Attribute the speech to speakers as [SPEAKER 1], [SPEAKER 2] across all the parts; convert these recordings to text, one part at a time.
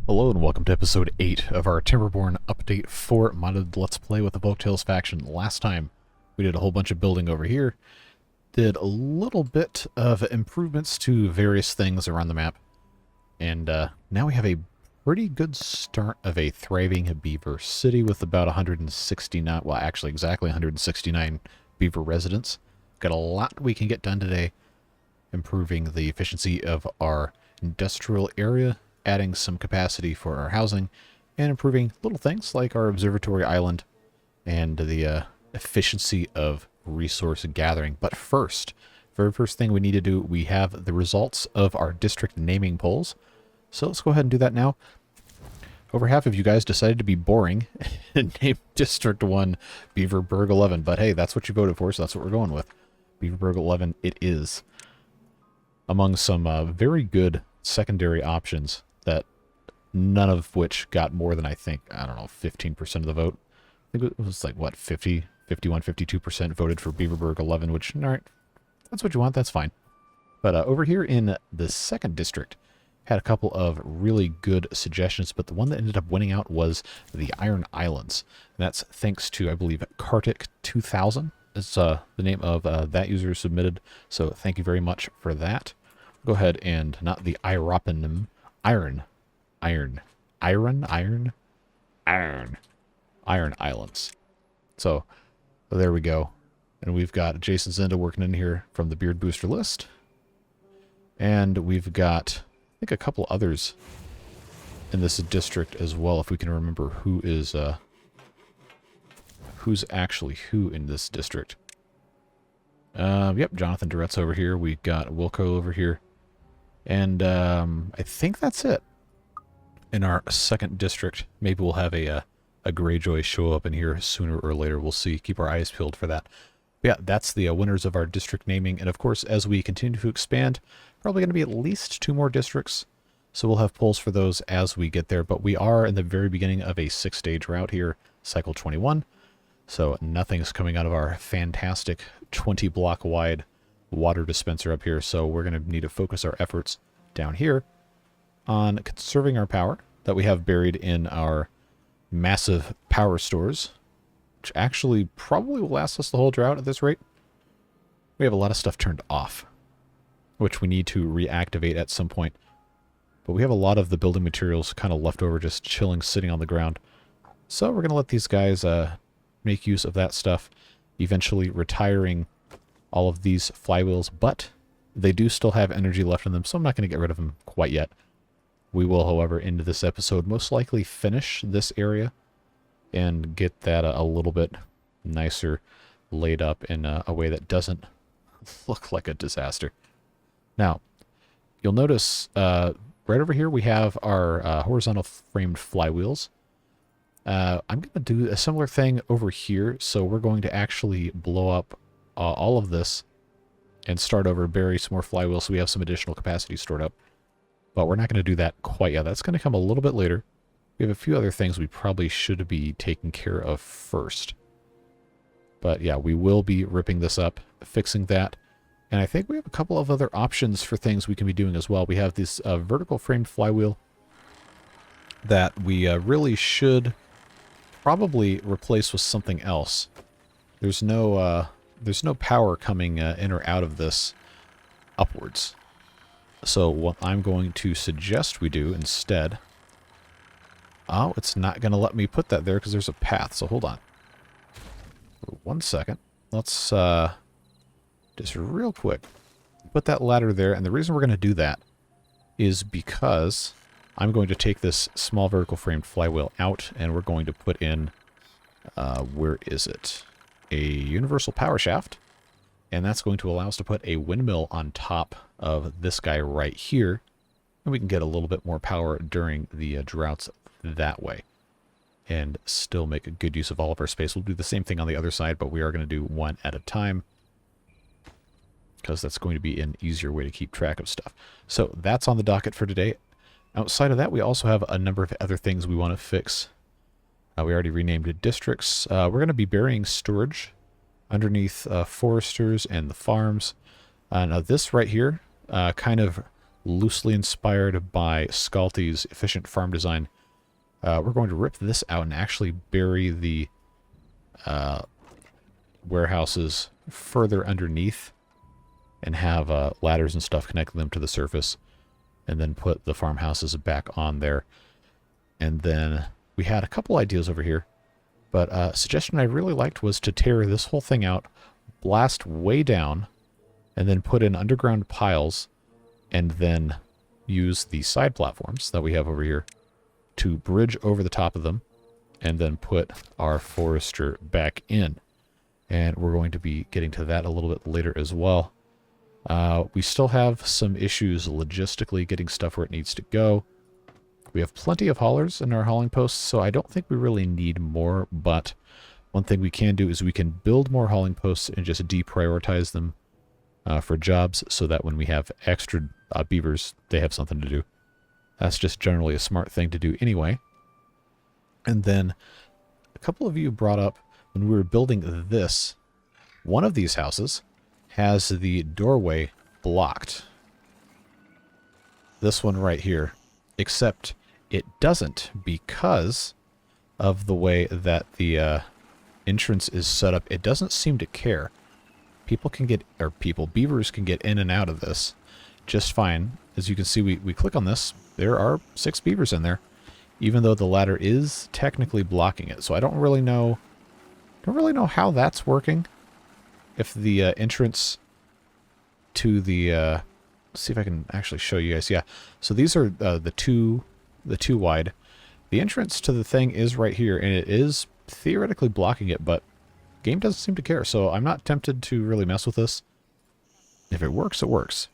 [SPEAKER 1] Hello and welcome to episode 8 of our Timberborn update for modded Let's Play with the Folktales faction. Last time we did a whole bunch of building over here, did a little bit of improvements to various things around the map, and now we have a pretty good start of a thriving beaver city with about 169, well actually exactly 169 beaver residents. Got a lot we can get done today, improving the efficiency of our industrial area, adding some capacity for our housing, and improving little things like our observatory island and the efficiency of resource gathering. But first, very first thing we need to do, we have the results of our district naming polls. So let's go ahead and do that now. Over half of you guys decided to be boring and name District 1 Beaverburg 11. But hey, that's what you voted for, so that's what we're going with. Beaverburg 11 it is. Among some very good secondary options that none of which got more than, I don't know, 15% of the vote. I think it was like, what, 50, 51, 52% voted for Beaverburg 11, which, all right, that's what you want, that's fine. But over here in the second district, had a couple of really good suggestions, but the one that ended up winning out was the Iron Islands. And that's thanks to, I believe, Kartik 2000 is the name of that user who submitted, so thank you very much for that. Go ahead and, not the Iron Islands. So, there we go. And we've got Jason Zinda working in here from the Beard Booster list. And we've got, I think, a couple others in this district as well, if we can remember who is, who's actually who in this district. Yep, Jonathan Durette's over here. We've got Wilco over here. And I think that's it. In our second district, maybe we'll have a Greyjoy show up in here sooner or later. We'll see. Keep our eyes peeled for that. But yeah, that's the winners of our district naming. And of course, as we continue to expand, probably going to be at least 2 more districts. So we'll have polls for those as we get there. But we are in the very beginning of a 6-stage route here, cycle 21. So nothing's coming out of our fantastic 20-block wide water dispenser up here, so we're going to need to focus our efforts down here on conserving our power that we have buried in our massive power stores, which actually probably will last us the whole drought at this rate. We have a lot of stuff turned off, which we need to reactivate at some point, but we have a lot of the building materials kind of left over, just chilling, sitting on the ground. So we're going to let these guys make use of that stuff, eventually retiring all of these flywheels, but they do still have energy left in them, so I'm not going to get rid of them quite yet. We will, however, into this episode, most likely finish this area and get that a little bit nicer laid up in a way that doesn't look like a disaster. Now, you'll notice right over here we have our horizontal framed flywheels. I'm going to do a similar thing over here, so we're going to actually blow up all of this and start over, bury some more flywheels so we have some additional capacity stored up. But we're not going to do that quite yet. That's going to come a little bit later. We have a few other things we probably should be taking care of first. But yeah, we will be ripping this up, fixing that. And I think we have a couple of other options for things we can be doing as well. We have this vertical framed flywheel that we really should probably replace with something else. There's no power coming in or out of this upwards. So what I'm going to suggest we do instead... Oh, it's not going to let me put that there because there's a path, so hold on. For 1 second. Let's just real quick put that ladder there. And the reason we're going to do that is because I'm going to take this small vertical framed flywheel out and we're going to put in... where is it? A universal power shaft, and that's going to allow us to put a windmill on top of this guy right here, and we can get a little bit more power during the droughts that way and still make a good use of all of our space. We'll do the same thing on the other side, but we are going to do one at a time because that's going to be an easier way to keep track of stuff. So that's on the docket for today. Outside of that, we also have a number of other things we want to fix. We already renamed it districts. We're going to be burying storage underneath foresters and the farms. Now this right here kind of loosely inspired by Skalty's efficient farm design. We're going to rip this out and actually bury the warehouses further underneath and have ladders and stuff connecting them to the surface, and then put the farmhouses back on there. And then we had a couple ideas over here, but a suggestion I really liked was to tear this whole thing out, blast way down, and then put in underground piles, and then use the side platforms that we have over here to bridge over the top of them, and then put our forester back in. And we're going to be getting to that a little bit later as well. We still have some issues logistically getting stuff where it needs to go. We have plenty of haulers in our hauling posts, so I don't think we really need more, but one thing we can do is we can build more hauling posts and just deprioritize them for jobs, so that when we have extra beavers, they have something to do. That's just generally a smart thing to do anyway. And then a couple of you brought up, when we were building this, one of these houses has the doorway blocked. This one right here. Except it doesn't, because of the way that the entrance is set up. It doesn't seem to care. Beavers can get in and out of this just fine. As you can see, we click on this. There are 6 beavers in there, even though the ladder is technically blocking it. So I don't really know how that's working. If the entrance to the let's see if I can actually show you guys. Yeah, so these are the two wide. The entrance to the thing is right here, and it is theoretically blocking it, but game doesn't seem to care. So I'm not tempted to really mess with this. If it works, it works.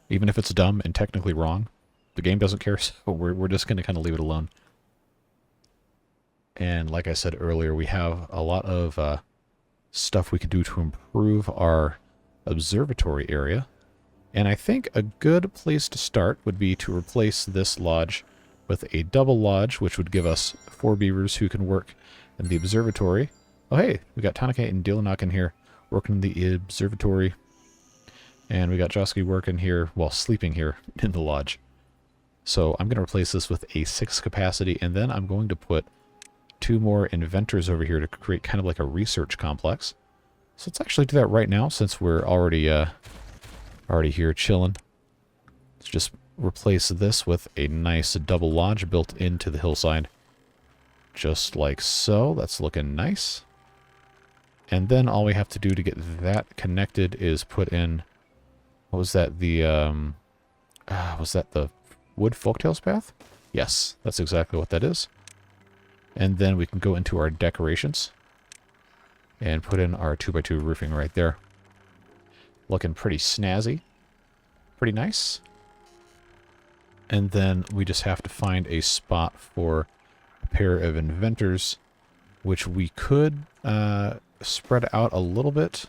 [SPEAKER 1] Even if it's dumb and technically wrong, the game doesn't care. So we're just going to kind of leave it alone. And like I said earlier, we have a lot of stuff we can do to improve our observatory area. And I think a good place to start would be to replace this lodge with a double lodge, which would give us 4 beavers who can work in the observatory. Oh hey, we got Tanaka and Dealanach in here working in the observatory. And we got Joski working here while sleeping here in the lodge. So I'm going to replace this with a 6 capacity, and then I'm going to put 2 more inventors over here to create kind of like a research complex. So let's actually do that right now, since we're already here chilling. Let's just replace this with a nice double lodge built into the hillside. Just like so. That's looking nice. And then all we have to do to get that connected is put in, what was that, was that the wood folktales path? Yes, that's exactly what that is. And then we can go into our decorations and put in our 2x2 roofing right there. Looking pretty snazzy. Pretty nice. And then we just have to find a spot for a pair of inventors, which we could spread out a little bit.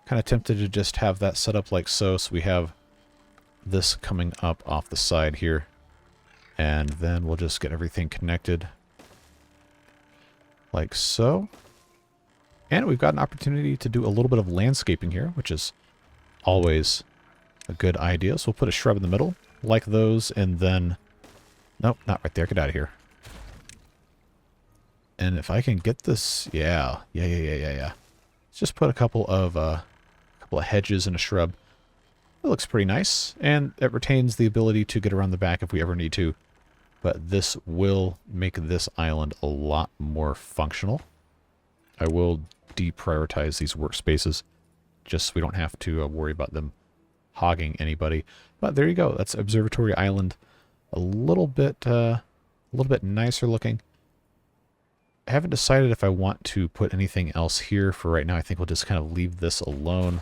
[SPEAKER 1] Kind of tempted to just have that set up like so. So we have this coming up off the side here. And then we'll just get everything connected like so. And we've got an opportunity to do a little bit of landscaping here, which is always a good idea. So we'll put a shrub in the middle, like those, and then... Nope, not right there. Get out of here. And if I can get this... Yeah. Let's just put a couple of hedges and a shrub. It looks pretty nice, and it retains the ability to get around the back if we ever need to. But this will make this island a lot more functional. I will deprioritize these workspaces just so we don't have to worry about them hogging anybody. But there you go. That's Observatory Island. A little bit nicer looking. I haven't decided if I want to put anything else here for right now. I think we'll just kind of leave this alone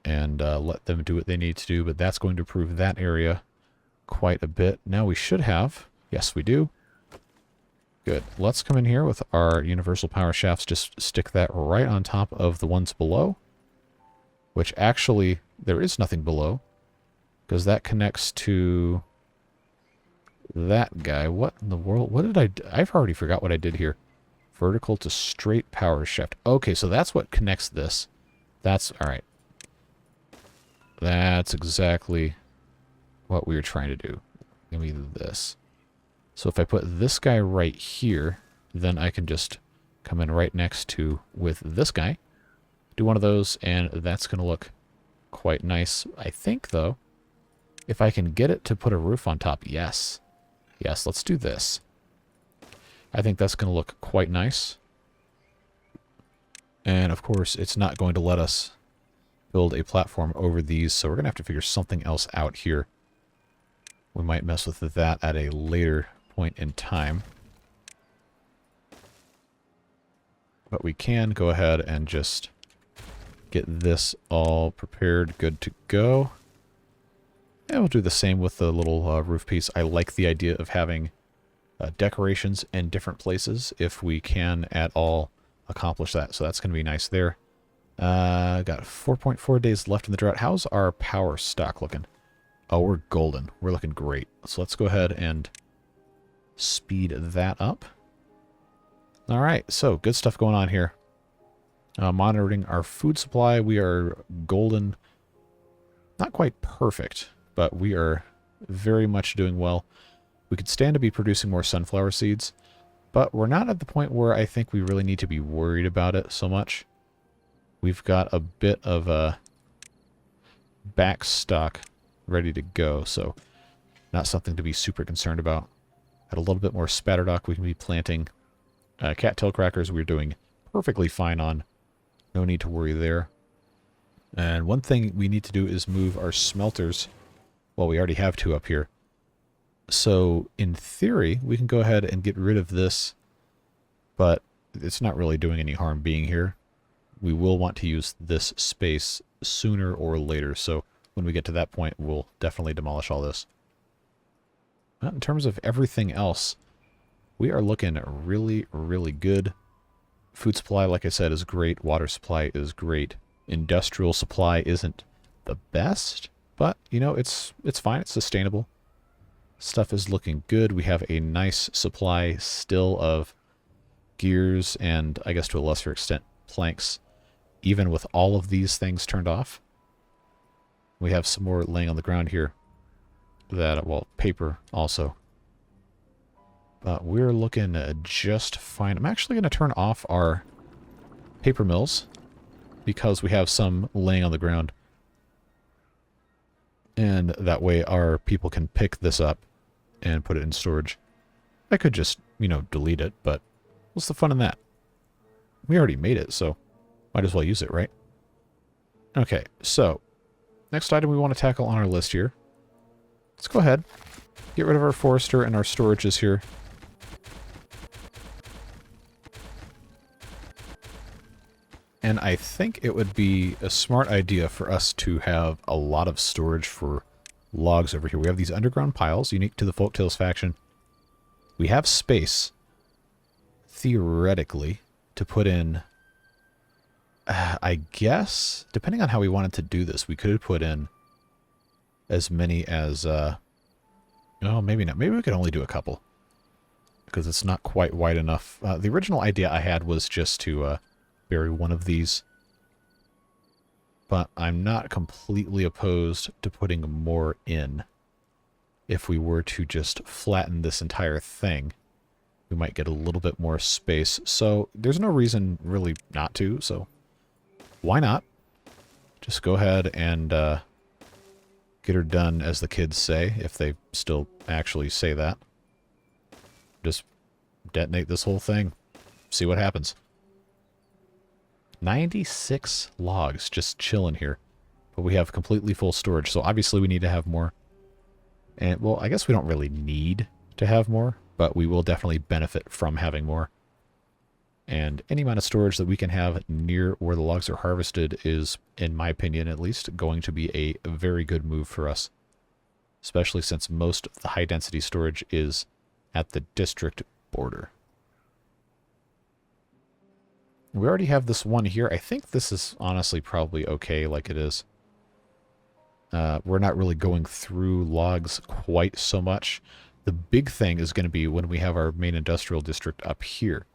[SPEAKER 1] and let them do what they need to do. But that's going to improve that area quite a bit. Now we should have... Yes, we do. Good. Let's come in here with our universal power shafts. Just stick that right on top of the ones below. Which actually, there is nothing below. Because that connects to that guy. What in the world? What did I do? I've already forgot what I did here. Vertical to straight power shaft. Okay, so that's what connects this. That's... Alright. That's exactly what we were trying to do. Give me this. So if I put this guy right here, then I can just come in right next to with this guy, do one of those, and that's going to look quite nice. I think, though, if I can get it to put a roof on top, yes. Yes, let's do this. I think that's going to look quite nice. And, of course, it's not going to let us build a platform over these, so we're going to have to figure something else out here. We might mess with that at a later point in time. But we can go ahead and just get this all prepared, good to go. And we'll do the same with the little roof piece. I like the idea of having decorations in different places if we can at all accomplish that. So that's going to be nice there. Got 4.4 days left in the drought. How's our power stock looking? Oh, we're golden. We're looking great. So let's go ahead and speed that up. All right, so good stuff going on here. Monitoring our food supply. We are golden. Not quite perfect, but we are very much doing well. We could stand to be producing more sunflower seeds, but we're not at the point where I think we really need to be worried about it so much. We've got a bit of a back stock ready to go, so not something to be super concerned about. Had a little bit more spatterdock we can be planting. Cattail crackers we're doing perfectly fine on. No need to worry there. And one thing we need to do is move our smelters. Well, we already have two up here. So, in theory, we can go ahead and get rid of this, but it's not really doing any harm being here. We will want to use this space sooner or later, so when we get to that point, we'll definitely demolish all this. In terms of everything else, we are looking really, really good. Food supply, like I said, is great. Water supply is great. Industrial supply isn't the best, but, you know, it's fine. It's sustainable. Stuff is looking good. We have a nice supply still of gears and, I guess to a lesser extent, planks. Even with all of these things turned off. We have some more laying on the ground here. That, well, paper also. But we're looking just fine. I'm actually going to turn off our paper mills because we have some laying on the ground. And that way our people can pick this up and put it in storage. I could just, you know, delete it, but what's the fun in that? We already made it, so might as well use it, right? Okay, so next item we want to tackle on our list here. Let's go ahead. Get rid of our forester and our storages here. And I think it would be a smart idea for us to have a lot of storage for logs over here. We have these underground piles, unique to the Folktales faction. We have space, theoretically, to put in, I guess, depending on how we wanted to do this, we could have put in as many as, no, maybe not. Maybe we could only do a couple, because it's not quite wide enough. The original idea I had was just to bury one of these, but I'm not completely opposed to putting more in. If we were to just flatten this entire thing, we might get a little bit more space. So there's no reason really not to, so why not? Just go ahead and get her done, as the kids say, if they still actually say that. Just detonate this whole thing. See what happens. 96 logs just chilling here. But we have completely full storage, so obviously we need to have more. And, well, I guess we don't really need to have more, but we will definitely benefit from having more. And any amount of storage that we can have near where the logs are harvested is, in my opinion at least, going to be a very good move for us. Especially since most of the high-density storage is at the district border. We already have this one here. I think this is honestly probably okay like it is. We're not really going through logs quite so much. The big thing is going to be when we have our main industrial district up here.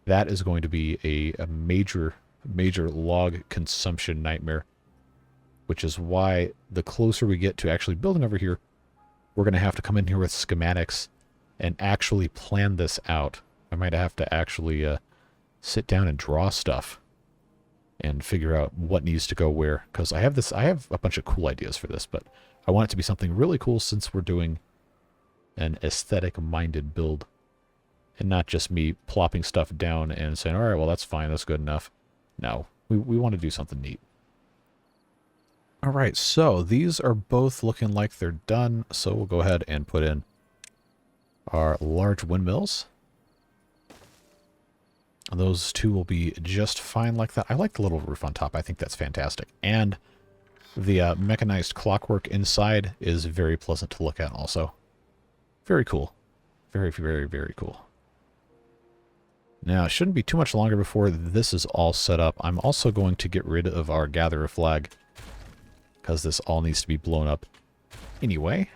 [SPEAKER 1] That is going to be a major log consumption nightmare. which is why the closer we get to actually building over here, we're going to have to come in here with schematics and actually plan this out. I might have to actually sit down and draw stuff and figure out what needs to go where. Because I have a bunch of cool ideas for this, but I want it to be something really cool since we're doing an aesthetic-minded build. And not just me plopping stuff down and saying, all right, well, that's fine, that's good enough. No, we want to do something neat. All right, so these are both looking like they're done. So we'll go ahead and put in our large windmills. And those two will be just fine like that. I like the little roof on top. I think that's fantastic. And the mechanized clockwork inside is very pleasant to look at also. Very cool. Very, very, very cool. Now, it shouldn't be too much longer before this is all set up. I'm also going to get rid of our gatherer flag, because this all needs to be blown up anyway.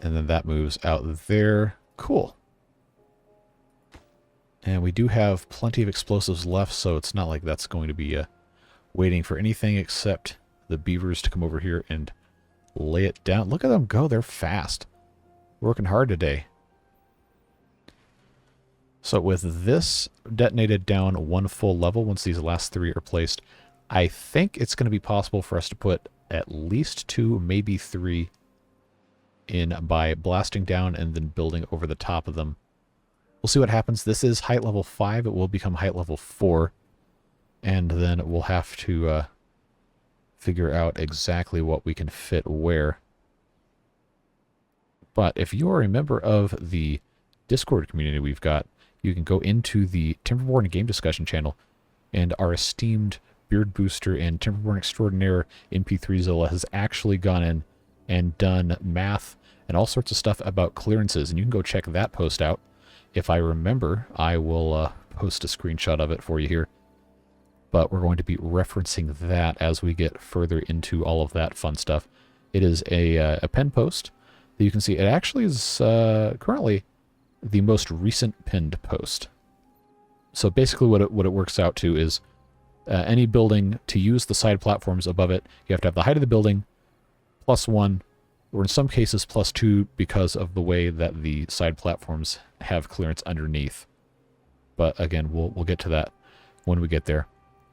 [SPEAKER 1] And then that moves out there. Cool. And we do have plenty of explosives left, so it's not like that's going to be waiting for anything except the beavers to come over here and lay it down. Look at them go. They're fast. Working hard today. So with this detonated down one full level, once these last three are placed, I think it's going to be possible for us to put at least 2, maybe 3 in by blasting down and then building over the top of them. We'll see what happens. This is height level 5. It will become height level 4. And then we'll have to figure out exactly what we can fit where. But if you are a member of the Discord community we've got, you can go into the Timberborn game discussion channel, and our esteemed Beard Booster and Timberborn Extraordinaire MP3zilla has actually gone in and done math and all sorts of stuff about clearances, and you can go check that post out. If I remember, I will post a screenshot of it for you here. But we're going to be referencing that as we get further into all of that fun stuff. It is a pen post that you can see. It actually is currently the most recent pinned post. So basically what it works out to is any building, to use the side platforms above it, you have to have the height of the building +1, or in some cases +2 because of the way that the side platforms have clearance underneath. But again, we'll get to that when we get there.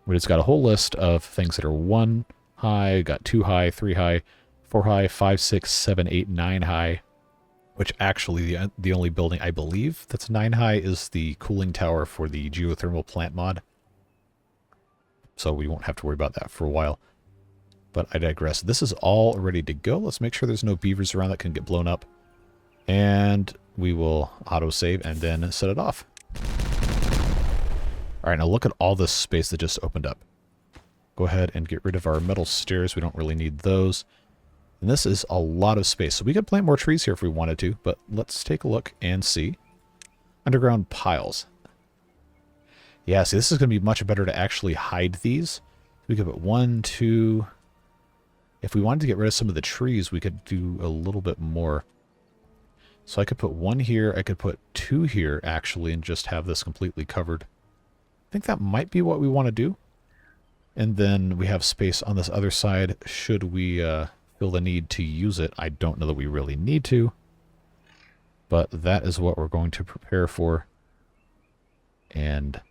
[SPEAKER 1] We just got a whole list of things that are 1 high, got 2 high, 3 high, 4 high, 5, 6, 7, 8, 9 high. Which actually, the only building I believe that's 9 high is the cooling tower for the geothermal plant mod. So we won't have to worry about that for a while. But I digress. This is all ready to go. Let's make sure there's no beavers around that can get blown up. And we will autosave and then set it off. Alright, now look at all this space that just opened up. Go ahead and get rid of our metal stairs. We don't really need those. And this is a lot of space. So we could plant more trees here if we wanted to, but let's take a look and see. Underground piles. Yeah, see, this is going to be much better to actually hide these. We could put 1, 2... If we wanted to get rid of some of the trees, we could do a little bit more. So I could put 1 here, I could put 2 here, actually, and just have this completely covered. I think that might be what we want to do. And then we have space on this other side, should we feel the need to use it. I don't know that we really need to, but that is what we're going to prepare for. And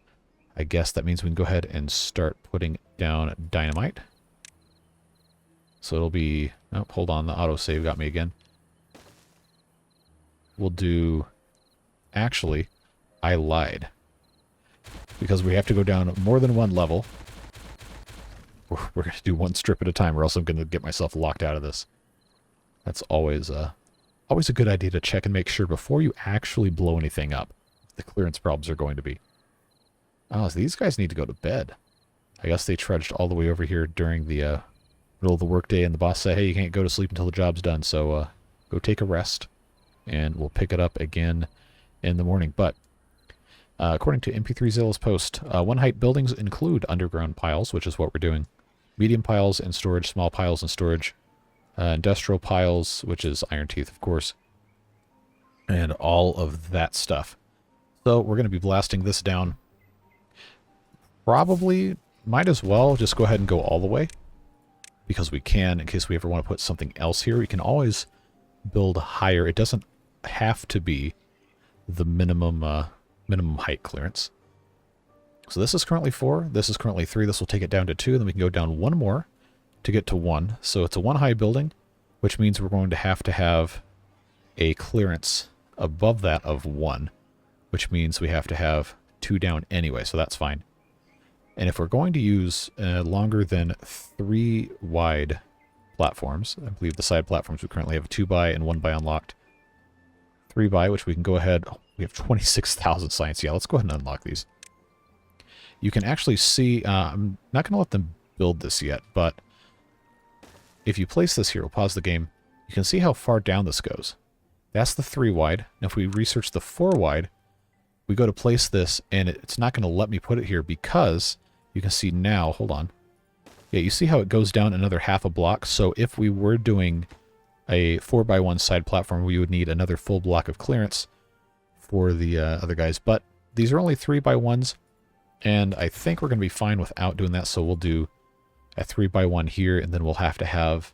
[SPEAKER 1] I guess that means we can go ahead and start putting down dynamite. So it'll be... Oh, hold on, the autosave got me again. We'll do... Actually, I lied. Because we have to go down more than 1 level. We're going to do 1 strip at a time, or else I'm going to get myself locked out of this. That's always a good idea to check and make sure before you actually blow anything up. The clearance problems are going to be. Oh, so these guys need to go to bed. I guess they trudged all the way over here during the middle of the workday, and the boss said, hey, you can't go to sleep until the job's done, so go take a rest, and we'll pick it up again in the morning. But according to MP3zilla's post, 1 height buildings include underground piles, which is what we're doing. Medium piles in storage, small piles in storage, industrial piles, which is iron teeth, of course, and all of that stuff. So we're going to be blasting this down probably might as well just go ahead and go all the way, because we can, in case we ever want to put something else here. We can always build higher. It doesn't have to be the minimum height clearance. So this is currently 4, this is currently 3, this will take it down to 2, then we can go down 1 more to get to 1. So it's a 1 high building, which means we're going to have a clearance above that of 1, which means we have to have 2 down anyway, so that's fine. And if we're going to use longer than 3 wide platforms, I believe the side platforms we currently have a 2 by and 1 by unlocked. 3 by, which we can go ahead, oh, we have 26,000 science. Yeah, let's go ahead and unlock these. You can actually see, I'm not going to let them build this yet, but if you place this here, we'll pause the game, you can see how far down this goes. That's the 3 wide. Now if we research the 4 wide, we go to place this, and it's not going to let me put it here because you can see now, hold on. Yeah, you see how it goes down another half a block? So if we were doing a 4x1 side platform, we would need another full block of clearance for the other guys. But these are only 3x1s, and I think we're going to be fine without doing that, so we'll do a 3x1 here, and then we'll have to have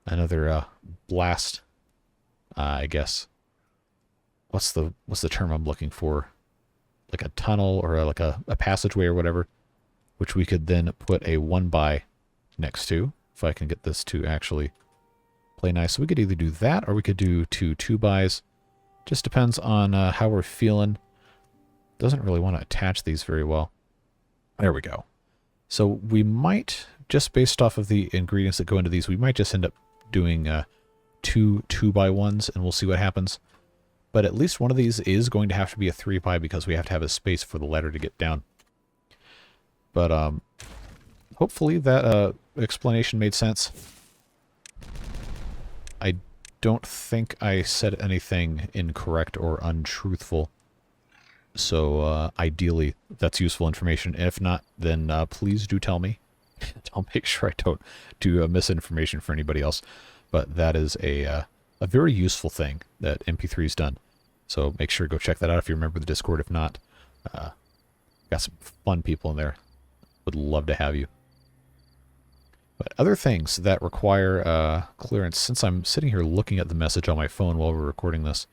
[SPEAKER 1] another blast, I guess. What's the term I'm looking for? Like a tunnel or like a passageway or whatever, which we could then put a 1 by next to, if I can get this to actually play nice. So we could either do that, or we could do 2 bys. Just depends on how we're feeling. Doesn't really want to attach these very well. There we go. So we might, just based off of the ingredients that go into these, we might just end up doing 2 2x1s, and we'll see what happens. But at least one of these is going to have to be a 3 by because we have to have a space for the ladder to get down. But hopefully that explanation made sense. I don't think I said anything incorrect or untruthful. So ideally, that's useful information. If not, then please do tell me. I'll make sure I don't do misinformation for anybody else. But that is a very useful thing that MP3's done. So make sure to go check that out if you remember the Discord. If not, got some fun people in there. Would love to have you. But other things that require clearance, since I'm sitting here looking at the message on my phone while we're recording this.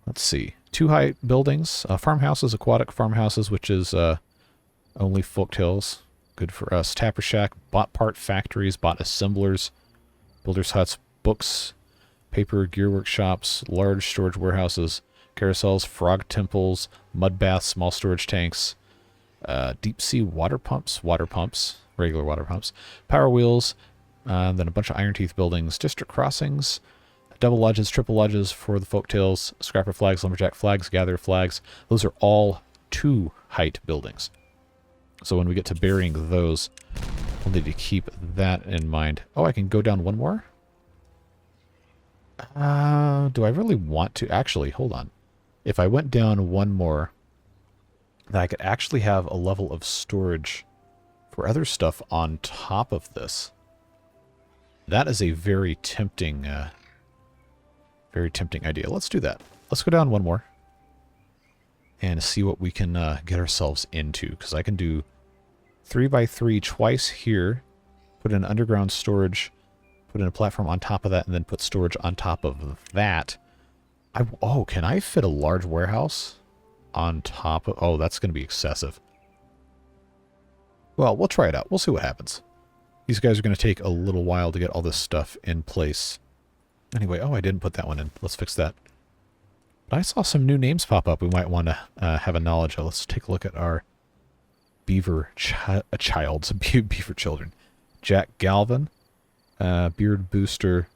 [SPEAKER 1] Let's see. 2 high buildings, farmhouses, aquatic farmhouses, which is only folktales. Good for us. Tapper shack, bot part factories, bot assemblers, builders huts, books, paper, gear workshops, large storage warehouses, carousels, frog temples, mud baths, small storage tanks, deep sea water pumps, regular water pumps, power wheels, then a bunch of iron teeth buildings, district crossings, double lodges, triple lodges for the folktales, scrapper flags, lumberjack flags, gatherer flags. Those are all 2 height buildings. So when we get to burying those, we'll need to keep that in mind. Oh, I can go down 1 more? Do I really want to? Actually, hold on. If I went down 1 more, then I could actually have a level of storage for other stuff on top of this. That is a very tempting idea. Let's do that. Let's go down 1 more and see what we can get ourselves into. Because I can do 3x3 twice here, put in underground storage, put in a platform on top of that, and then put storage on top of that. Oh, can I fit a large warehouse on top of... Oh, that's going to be excessive. Well, we'll try it out. We'll see what happens. These guys are going to take a little while to get all this stuff in place. Anyway, oh, I didn't put that one in. Let's fix that. But I saw some new names pop up we might want to have a knowledge of. Let's take a look at our beaver beaver children. Jack Galvin, Beard Booster,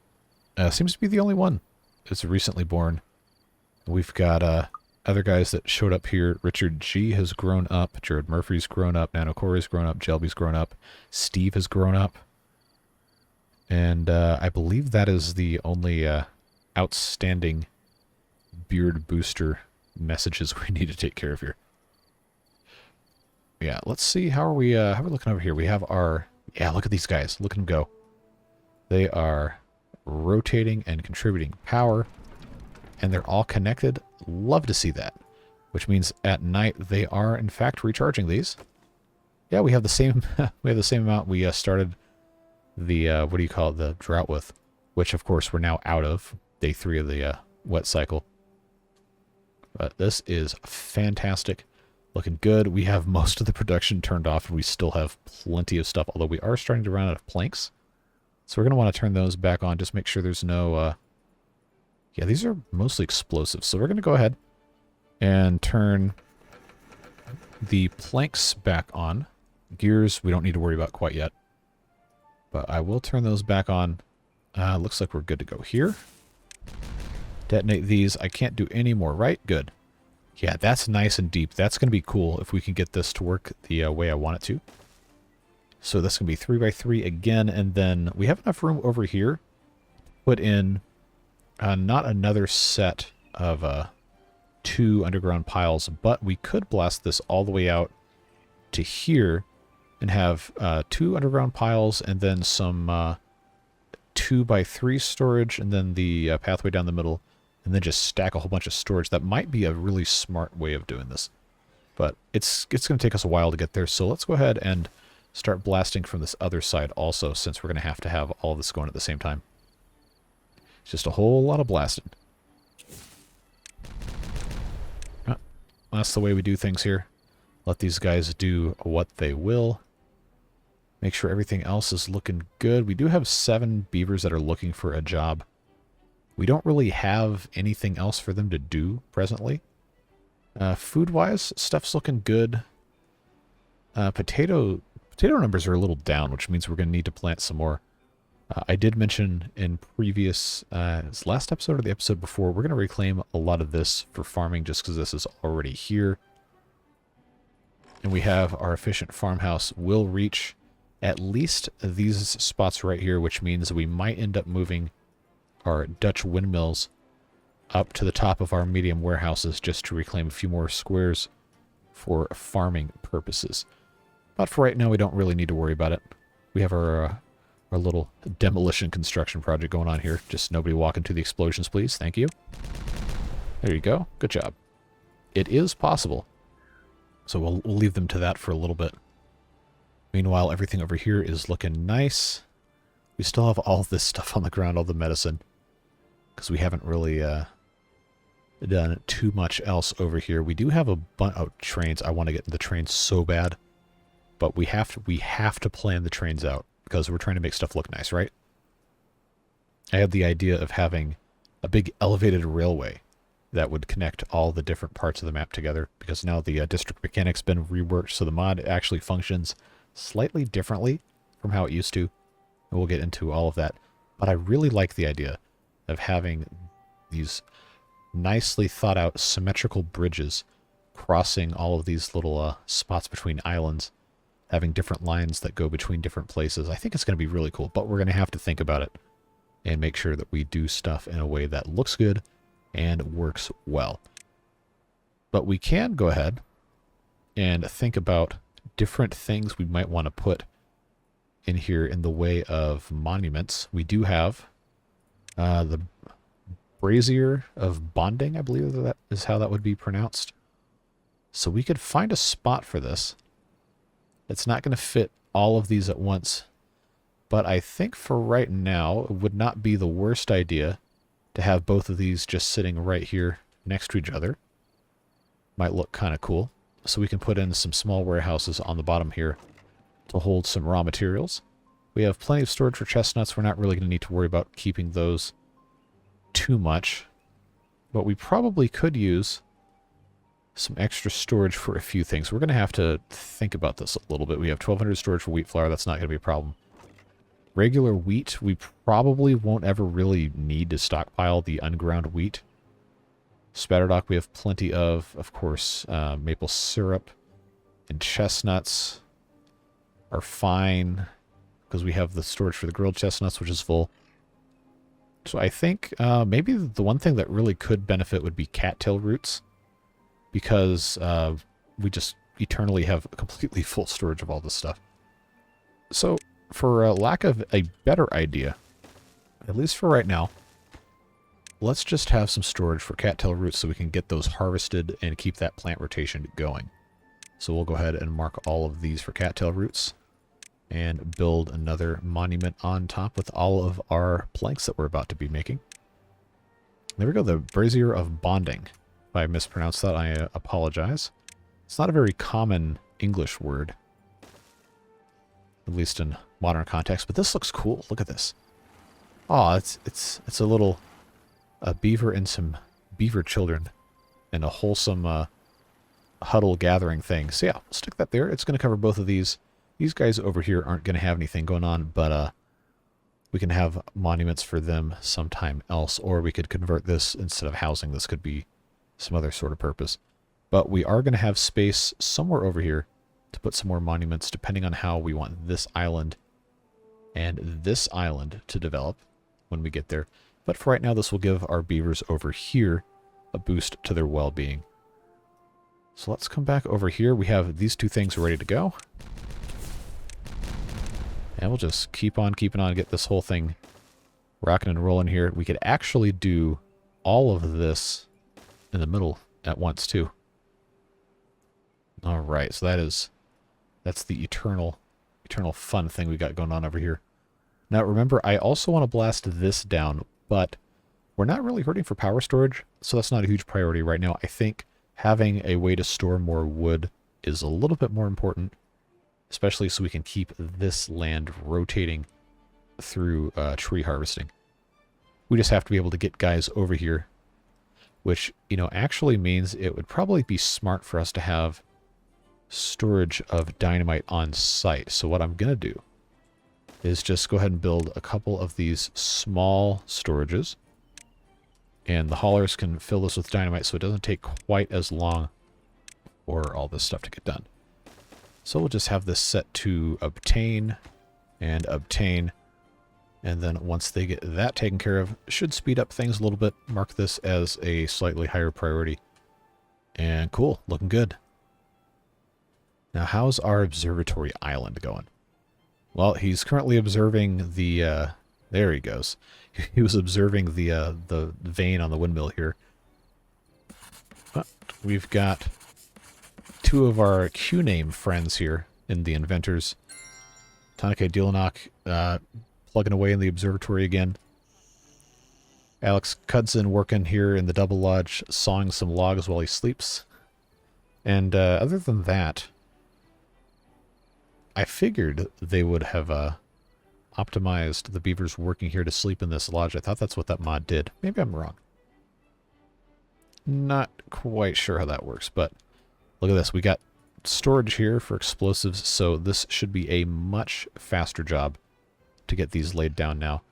[SPEAKER 1] seems to be the only one that's recently born. We've got other guys that showed up here. Richard G has grown up. Jared Murphy's grown up. Nano Corey's grown up. Jelby's grown up. Steve has grown up. And I believe that is the only outstanding Beard Booster messages we need to take care of here. Yeah, let's see. How are we looking over here? We have our... Yeah, look at these guys. Look at them go. They are rotating and contributing power. And they're all connected. Love to see that. Which means at night they are, in fact, recharging these. Yeah, we have the same we have the same amount we started the what do you call it, the drought with, which of course we're now out of day 3 of the wet cycle. But this is fantastic, looking good. We have most of the production turned off, and we still have plenty of stuff, although we are starting to run out of planks. So we're going to want to turn those back on, just make sure there's no yeah, these are mostly explosives. So we're going to go ahead and turn the planks back on. Gears we don't need to worry about quite yet, but I will turn those back on. Looks like we're good to go here. Detonate these. I can't do any more, right? Good. Yeah, that's nice and deep. That's going to be cool if we can get this to work the way I want it to. So this can be 3x3 again, and then we have enough room over here to put in not another set of 2 underground piles, but we could blast this all the way out to here and have 2 underground piles and then some 2x3 storage, and then the pathway down the middle, and then just stack a whole bunch of storage. That might be a really smart way of doing this, but it's going to take us a while to get there. So let's go ahead and start blasting from this other side also, since we're going to have all this going at the same time. It's just a whole lot of blasting. That's the way we do things here. Let these guys do what they will. Make sure everything else is looking good. We do have 7 beavers that are looking for a job. We don't really have anything else for them to do presently. Food-wise, stuff's looking good. Potato numbers are a little down, which means we're going to need to plant some more. I did mention in previous, last episode or the episode before, we're going to reclaim a lot of this for farming just because this is already here. And we have our efficient farmhouse will reach at least these spots right here, which means we might end up moving our Dutch windmills up to the top of our medium warehouses just to reclaim a few more squares for farming purposes. But for right now, we don't really need to worry about it. We have our little demolition construction project going on here. Just nobody walk into the explosions, please. Thank you. There you go. Good job. It is possible. So we'll leave them to that for a little bit. Meanwhile, everything over here is looking nice. We still have all this stuff on the ground, all the medicine, because we haven't really done too much else over here. We do have a bunch of trains. I want to get in the trains so bad, but we have to plan the trains out because we're trying to make stuff look nice, right? I had the idea of having a big elevated railway that would connect all the different parts of the map together, because now the district mechanic's been reworked, so the mod actually functions slightly differently from how it used to, and we'll get into all of that. But I really like the idea of having these nicely thought out symmetrical bridges crossing all of these little spots between islands, having different lines that go between different places. I think it's going to be really cool, but we're going to have to think about it and make sure that we do stuff in a way that looks good and works well. But we can go ahead and think about different things we might want to put in here in the way of monuments. We do have the Brazier of Bonding, I believe that is how that would be pronounced. So we could find a spot for this. It's not going to fit all of these at once, but I think for right now it would not be the worst idea to have both of these just sitting right here next to each other. Might look kind of cool. So we can put in some small warehouses on the bottom here to hold some raw materials. We have plenty of storage for chestnuts. We're not really going to need to worry about keeping those too much, but we probably could use some extra storage for a few things. We're going to have to think about this a little bit. We have 1,200 storage for wheat flour. That's not going to be a problem. Regular wheat, we probably won't ever really need to stockpile the unground wheat. Spatterdock we have plenty of course. Maple syrup and chestnuts are fine because we have the storage for the grilled chestnuts, which is full. So I think maybe the one thing that really could benefit would be cattail roots, because we just eternally have completely full storage of all this stuff. So for lack of a better idea, at least for right now, let's just have some storage for cattail roots so we can get those harvested and keep that plant rotation going. So we'll go ahead and mark all of these for cattail roots and build another monument on top with all of our planks that we're about to be making. There we go, the Brazier of Bonding. If I mispronounced that, I apologize. It's not a very common English word, at least in modern context, but this looks cool. Look at this. Oh, it's a beaver and some beaver children and a wholesome huddle gathering thing. So yeah, we'll stick that there. It's going to cover both of these. These guys over here aren't going to have anything going on, but we can have monuments for them sometime else, or we could convert this instead of housing. This could be some other sort of purpose. But we are going to have space somewhere over here to put some more monuments, depending on how we want this island and this island to develop when we get there. But for right now, this will give our beavers over here a boost to their well-being. So let's come back over here. We have these two things ready to go. And we'll just keep on keeping on, get this whole thing rocking and rolling here. We could actually do all of this in the middle at once, too. All right, so that's the eternal fun thing we got going on over here. Now, remember, I also want to blast this down, but we're not really hurting for power storage, so that's not a huge priority right now. I think having a way to store more wood is a little bit more important, especially so we can keep this land rotating through tree harvesting. We just have to be able to get guys over here, which, you know, actually means it would probably be smart for us to have storage of dynamite on site. So what I'm going to do is just go ahead and build a couple of these small storages. And the haulers can fill this with dynamite so it doesn't take quite as long for all this stuff to get done. So we'll just have this set to obtain and obtain. And then once they get that taken care of, should speed up things a little bit. Mark this as a slightly higher priority. And cool, looking good. Now, how's our observatory island going? Well, he's currently observing the, there he goes. He was observing the vein on the windmill here. But we've got two of our Q-name friends here in the inventors. Dealanach plugging away in the observatory again. Alex Kudzin working here in the double lodge, sawing some logs while he sleeps. And other than that, I figured they would have optimized the beavers working here to sleep in this lodge. I thought that's what that mod did. Maybe I'm wrong. Not quite sure how that works, but look at this. We got storage here for explosives, so this should be a much faster job to get these laid down now.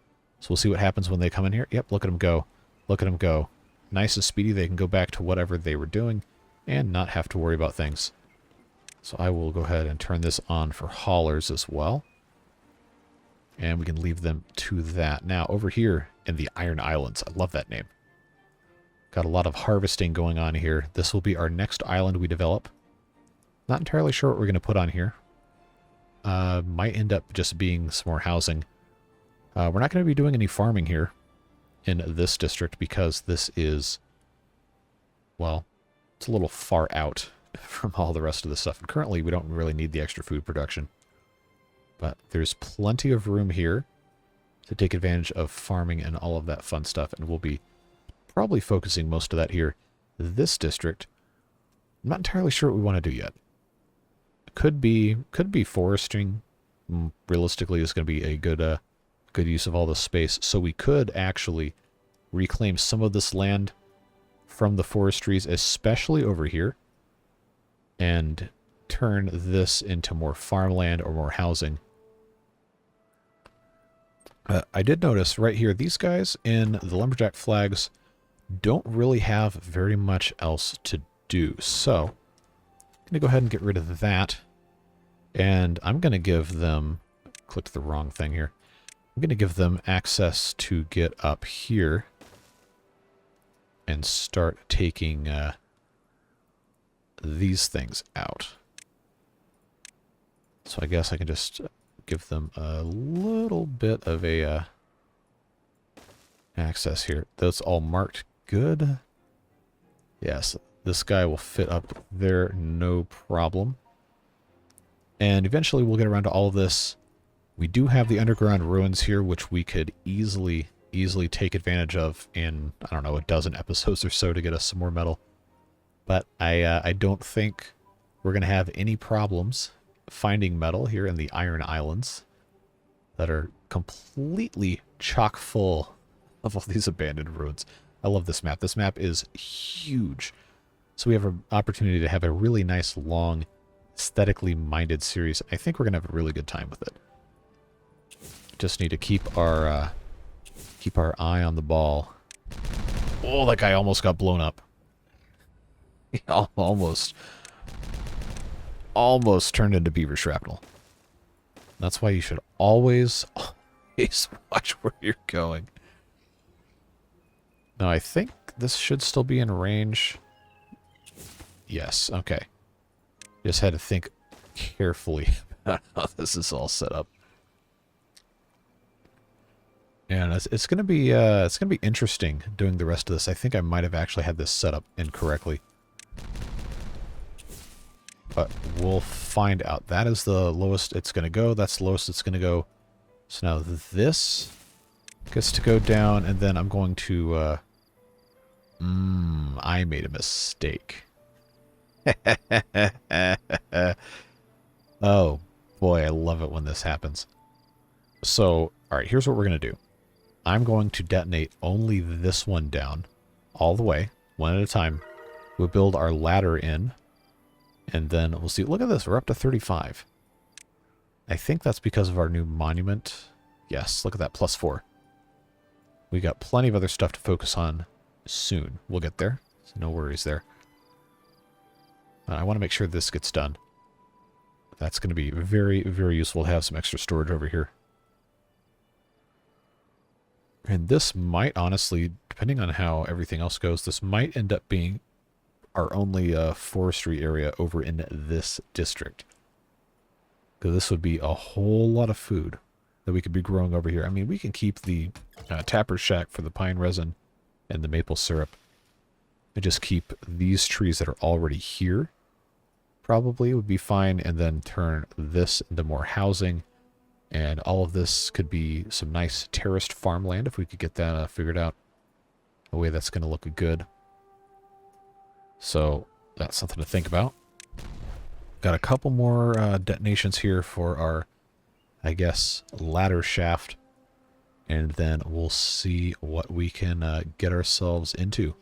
[SPEAKER 1] So we'll see what happens when they come in here. Yep, look at them go. Look at them go. Nice and speedy. They can go back to whatever they were doing and not have to worry about things. So I will go ahead and turn this on for haulers as well. And we can leave them to that. Now, over here in the Iron Islands, I love that name. Got a lot of harvesting going on here. This will be our next island we develop. Not entirely sure what we're going to put on here. Might end up just being some more housing. We're not going to be doing any farming here in this district because this is, well, it's a little far out from all the rest of the stuff. And currently, we don't really need the extra food production. But there's plenty of room here to take advantage of farming and all of that fun stuff. And we'll be probably focusing most of that here. This district, I'm not entirely sure what we want to do yet. Could be foresting. Realistically, is going to be a good use of all this space. So we could actually reclaim some of this land from the forestries, especially over here, and turn this into more farmland or more housing. I did notice right here, these guys in the lumberjack flags don't really have very much else to do. So I'm going to go ahead and get rid of that. And I'm going to give them, clicked the wrong thing here. I'm going to give them access to get up here and start taking these things out. So I guess I can just give them a little bit of a access here. That's all marked good. Yes, This guy will fit up there, no problem. And eventually we'll get around to all of this. We do have the underground ruins here, which we could easily take advantage of in, I don't know, a dozen episodes or so to get us some more metal. But I don't think we're going to have any problems finding metal here in the Iron Islands that are completely chock full of all these abandoned ruins. I love this map. This map is huge. So we have an opportunity to have a really nice, long, aesthetically minded series. I think we're going to have a really good time with it. Just need to keep our eye on the ball. Oh, that guy almost got blown up. He almost turned into beaver shrapnel. That's why you should always watch where you're going. Now, I think this should still be in range. Yes, okay. Just had to think carefully about how this is all set up. And it's gonna be interesting doing the rest of this. I think I might have actually had this set up incorrectly. But we'll find out. That is the lowest it's going to go. That's the lowest it's going to go. So now this gets to go down, and then I'm going to... I made a mistake. Oh, boy, I love it when this happens. So, alright, here's what we're going to do. I'm going to detonate only this one down, all the way, one at a time. We'll build our ladder in. And then we'll see. Look at this. We're up to 35. I think that's because of our new monument. Yes, look at that. +4. We got plenty of other stuff to focus on soon. We'll get there. So no worries there. I want to make sure this gets done. That's going to be very, very useful to have some extra storage over here. And this might, honestly, depending on how everything else goes, this might end up being our only forestry area over in this district. Because this would be a whole lot of food that we could be growing over here. I mean, we can keep the tapper shack for the pine resin and the maple syrup. And just keep these trees that are already here. Probably would be fine. And then turn this into more housing. And all of this could be some nice terraced farmland if we could get that figured out. A way that's going to look good. So that's something to think about. Got a couple more detonations here for our, I guess, ladder shaft. And then we'll see what we can get ourselves into.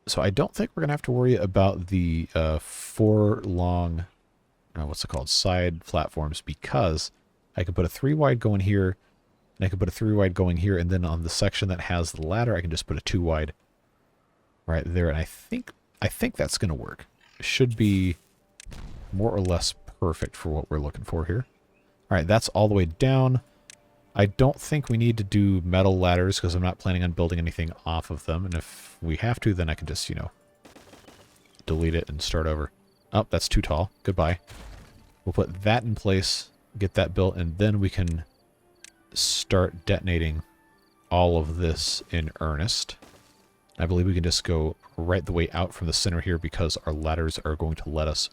[SPEAKER 1] So I don't think we're going to have to worry about the 4 long, what's it called, side platforms, because I can put a 3 wide going here. And I can put a 3 wide going here, and then on the section that has the ladder, I can just put a 2 wide right there. And I think that's going to work. It should be more or less perfect for what we're looking for here. All right, that's all the way down. I don't think we need to do metal ladders because I'm not planning on building anything off of them. And if we have to, then I can just, you know, delete it and start over. Oh, that's too tall. Goodbye. We'll put that in place, get that built, and then we can start detonating all of this in earnest. I believe we can just go right the way out from the center here because our ladders are going to let us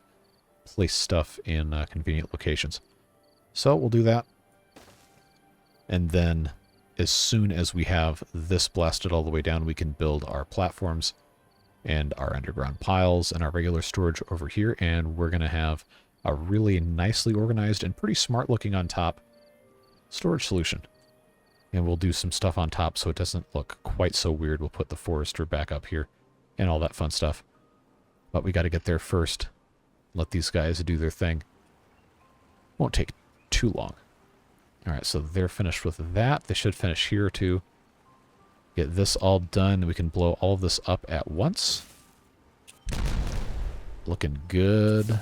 [SPEAKER 1] place stuff in convenient locations. So we'll do that. And then as soon as we have this blasted all the way down, we can build our platforms and our underground piles and our regular storage over here. And we're going to have a really nicely organized and pretty smart looking on top storage solution. And we'll do some stuff on top so it doesn't look quite so weird. We'll put the forester back up here and all that fun stuff. But we got to get there first. Let these guys do their thing. Won't take too long. Alright, so they're finished with that. They should finish here too. Get this all done. We can blow all of this up at once. Looking good.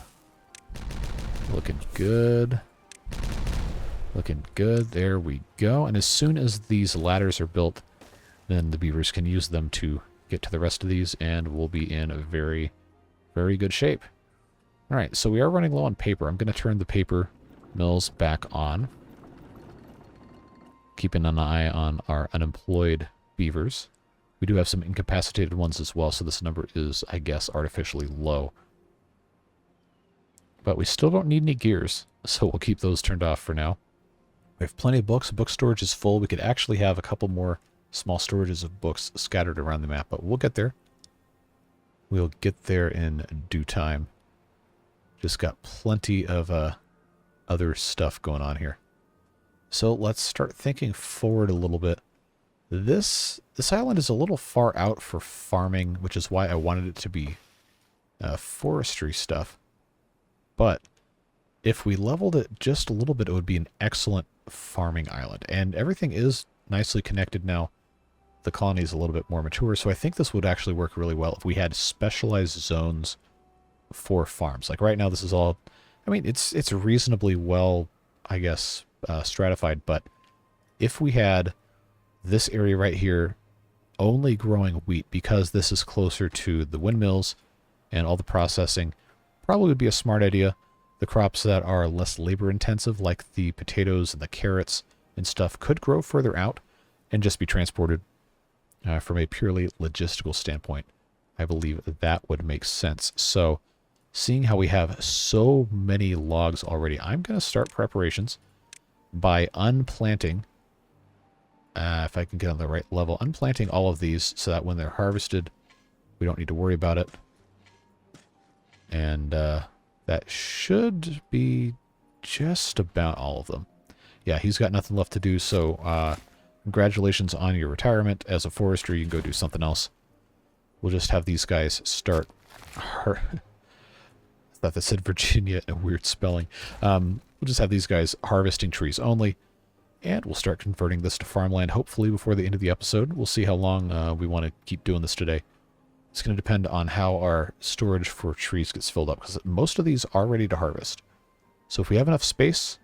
[SPEAKER 1] Looking good. Looking good. There we go. And as soon as these ladders are built, then the beavers can use them to get to the rest of these, and we'll be in a very, very good shape. All right, so we are running low on paper. I'm going to turn the paper mills back on. Keeping an eye on our unemployed beavers. We do have some incapacitated ones as well, so this number is, I guess, artificially low. But we still don't need any gears, so we'll keep those turned off for now. We have plenty of books. Book storage is full. We could actually have a couple more small storages of books scattered around the map, but we'll get there. We'll get there in due time. Just got plenty of other stuff going on here. So let's start thinking forward a little bit. This island is a little far out for farming, which is why I wanted it to be forestry stuff. But if we leveled it just a little bit, it would be an excellent farming island. And everything is nicely connected now. The colony is a little bit more mature, so I think this would actually work really well if we had specialized zones for farms. Like right now, this is all, I mean, it's reasonably well, I guess, stratified, but if we had this area right here only growing wheat because this is closer to the windmills and all the processing, probably would be a smart idea. The crops that are less labor intensive, like the potatoes and the carrots and stuff, could grow further out and just be transported from a purely logistical standpoint. I believe that would make sense. So seeing how we have so many logs already, I'm going to start preparations by unplanting, if I can get on the right level, unplanting all of these so that when they're harvested, we don't need to worry about it. And that should be just about all of them. Yeah, he's got nothing left to do, so congratulations on your retirement. As a forester, you can go do something else. We'll just have these guys start... I thought that said Virginia in a weird spelling. We'll just have these guys harvesting trees only, and we'll start converting this to farmland, hopefully before the end of the episode. We'll see how long we want to keep doing this today. It's going to depend on how our storage for trees gets filled up, because most of these are ready to harvest. So if we have enough space,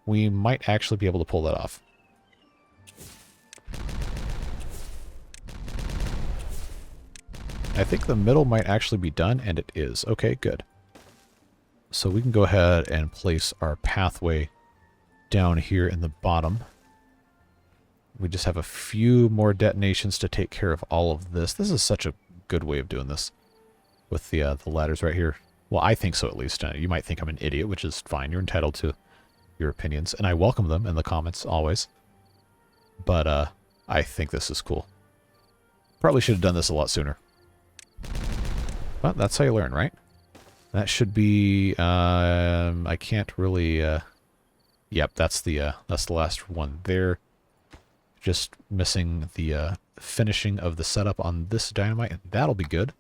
[SPEAKER 1] we might actually be able to pull that off. I think the middle might actually be done, and it is. Okay, good. So we can go ahead and place our pathway down here in the bottom. We just have a few more detonations to take care of all of this. This is such a good way of doing this with the ladders right here. Well, I think so, at least. You might think I'm an idiot, which is fine. You're entitled to your opinions, and I welcome them in the comments always. But I think this is cool. Probably should have done this a lot sooner. But that's how you learn, right? That should be... I can't really... Yep, that's the last one there. Just missing the finishing of the setup on this dynamite, and that'll be good.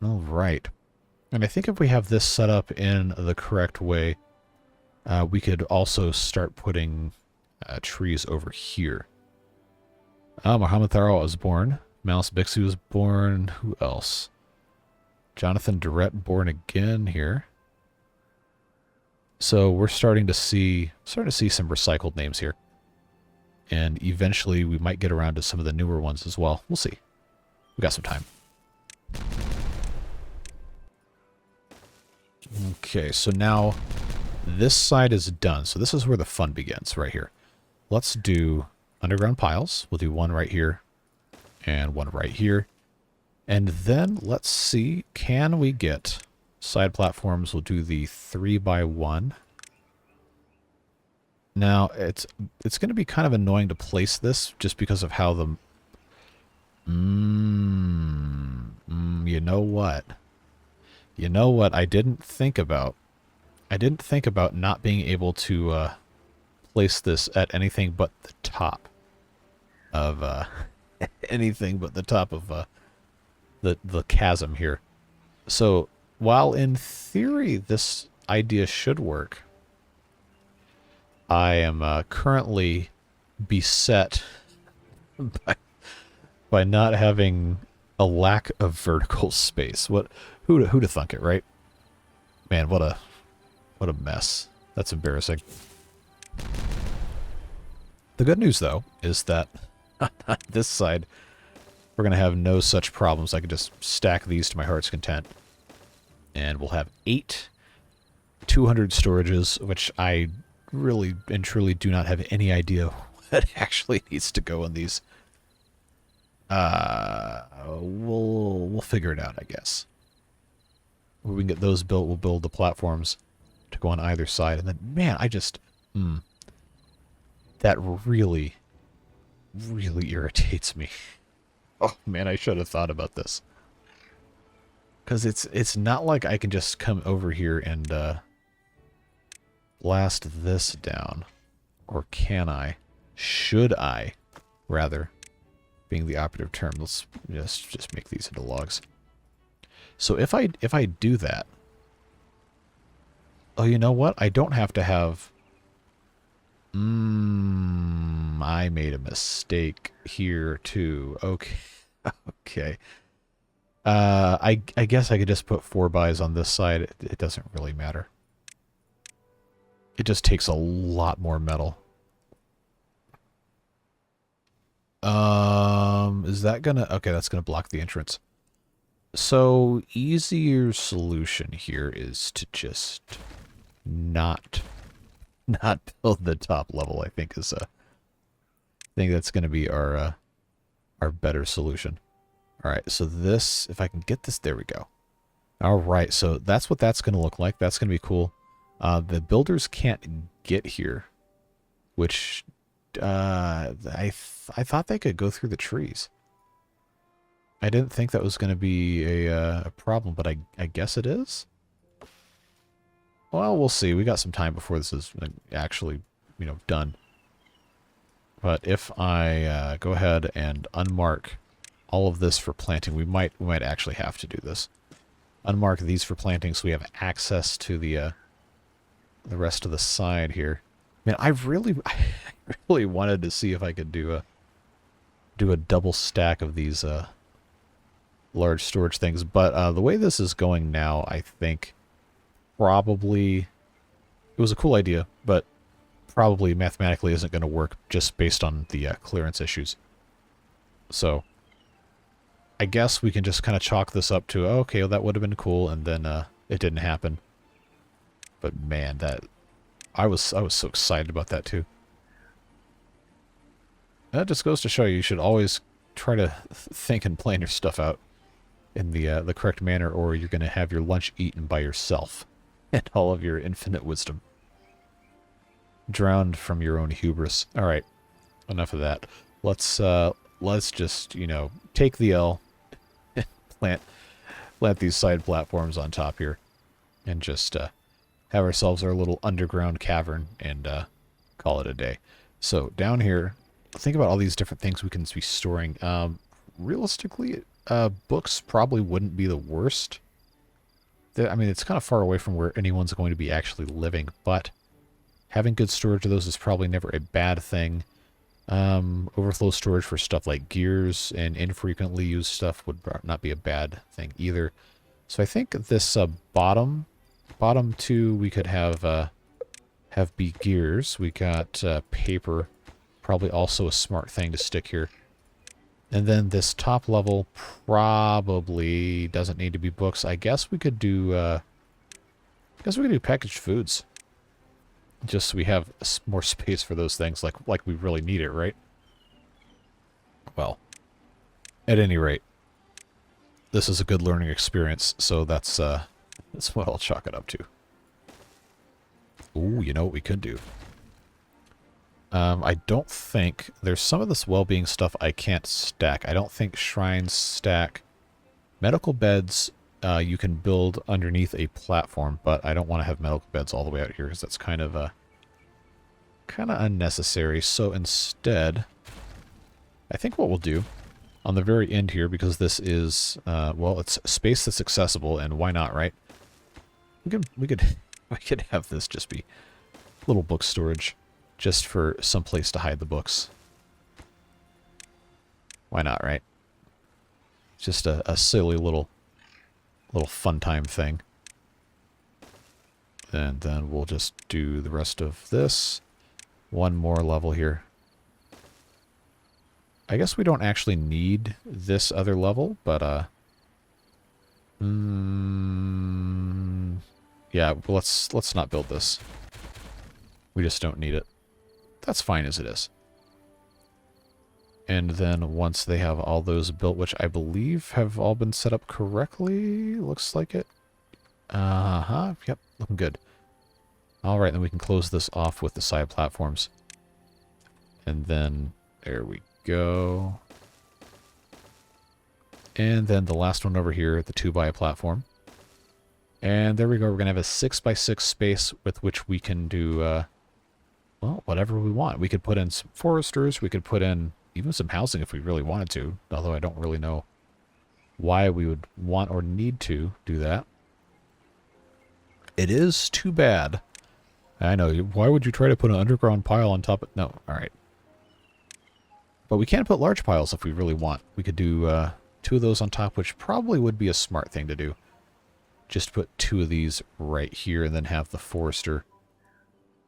[SPEAKER 1] All right. And I think if we have this set up in the correct way, we could also start putting trees over here. Mohamed was born. MallesBixie was born. Who else? Jonathan Durette born again here. So we're starting to see some recycled names here. And eventually we might get around to some of the newer ones as well. We'll see. We got some time. Okay, so now this side is done. So this is where the fun begins, right here. Let's do underground piles. We'll do one right here and one right here. And then let's see, can we get side platforms? We'll do the 3x1. Now, it's going to be kind of annoying to place this just because of how the... you know what? You know what I didn't think about? I didn't think about not being able to place this at anything but the top of... anything but the top of the chasm here. So, while in theory this idea should work, I am currently beset by not having a lack of vertical space. Who'd have thunk it, right? Man, what a mess. That's embarrassing. The good news, though, is that on this side, we're going to have no such problems. I can just stack these to my heart's content. And we'll have 8 200 storages, which I really and truly do not have any idea what actually needs to go in these. We'll figure it out, I guess. When we can get those built, we'll build the platforms to go on either side. And then, man, I just... that really, really irritates me. Oh, man, I should have thought about this. Because it's not like I can just come over here and blast this down. Or can I? Should I, rather, being the operative term. Let's just make these into logs. So if I do that, oh, you know what? I don't have to have... I made a mistake here too. Okay. Okay. I guess I could just put 4x on this side. It doesn't really matter. It just takes a lot more metal. Is that gonna... Okay, that's gonna block the entrance. So, easier solution here is to just not build the top level, I think is I think that's gonna be our better solution. Alright, so this, if I can get this, there we go. Alright, so that's what that's gonna look like. That's gonna be cool. The builders can't get here, which I thought they could go through the trees. I didn't think that was going to be a problem, but I guess it is. Well, we'll see. We got some time before this is actually, you know, done. But if I go ahead and unmark all of this for planting, we might actually have to do this. Unmark these for planting so we have access to the rest of the side here. Man, I really wanted to see if I could do a double stack of these large storage things, but the way this is going now, I think probably it was a cool idea, but probably mathematically isn't going to work just based on the clearance issues. So I guess we can just kind of chalk this up to, oh, okay, well, that would have been cool, and then it didn't happen. But man, that I was so excited about that too. That just goes to show you should always try to think and plan your stuff out in the correct manner, or you're going to have your lunch eaten by yourself and all of your infinite wisdom drowned from your own hubris. All right, enough of that. Let's just, you know, take the L and plant these side platforms on top here, and just have ourselves our little underground cavern and call it a day. So down here, think about all these different things we can be storing. Realistically, books probably wouldn't be the worst. I mean, it's kind of far away from where anyone's going to be actually living, but having good storage of those is probably never a bad thing. Overflow storage for stuff like gears and infrequently used stuff would not be a bad thing either. So I think this bottom two we could have be gears. We got paper, probably also a smart thing to stick here. And then this top level probably doesn't need to be books. I guess we could do packaged foods. Just so we have more space for those things, like we really need it, right? Well, at any rate, this is a good learning experience, so that's what I'll chalk it up to. Ooh, you know what we could do? I don't think... There's some of this well-being stuff I can't stack. I don't think shrines stack. Medical beds you can build underneath a platform, but I don't want to have medical beds all the way out here because that's kind of unnecessary. So instead, I think what we'll do on the very end here, because this is, well, it's space that's accessible, and why not, right? We could have this just be little book storage, just for some place to hide the books. Why not, right? Just a silly little fun time thing. And then we'll just do the rest of this. One more level here. I guess we don't actually need this other level, but yeah, let's not build this. We just don't need it. That's fine as it is. And then once they have all those built, which I believe have all been set up correctly, looks like it. Yep, looking good. All right, then we can close this off with the side platforms. And then, there we go. And then the last one over here, the 2x platform. And there we go. We're going to have a 6x6 space with which we can do, well, whatever we want. We could put in some foresters. We could put in even some housing if we really wanted to. Although I don't really know why we would want or need to do that. It is too bad. I know. Why would you try to put an underground pile on top of... No. All right. But we can put large piles if we really want. We could do 2 of those on top, which probably would be a smart thing to do. Just put 2 of these right here and then have the forester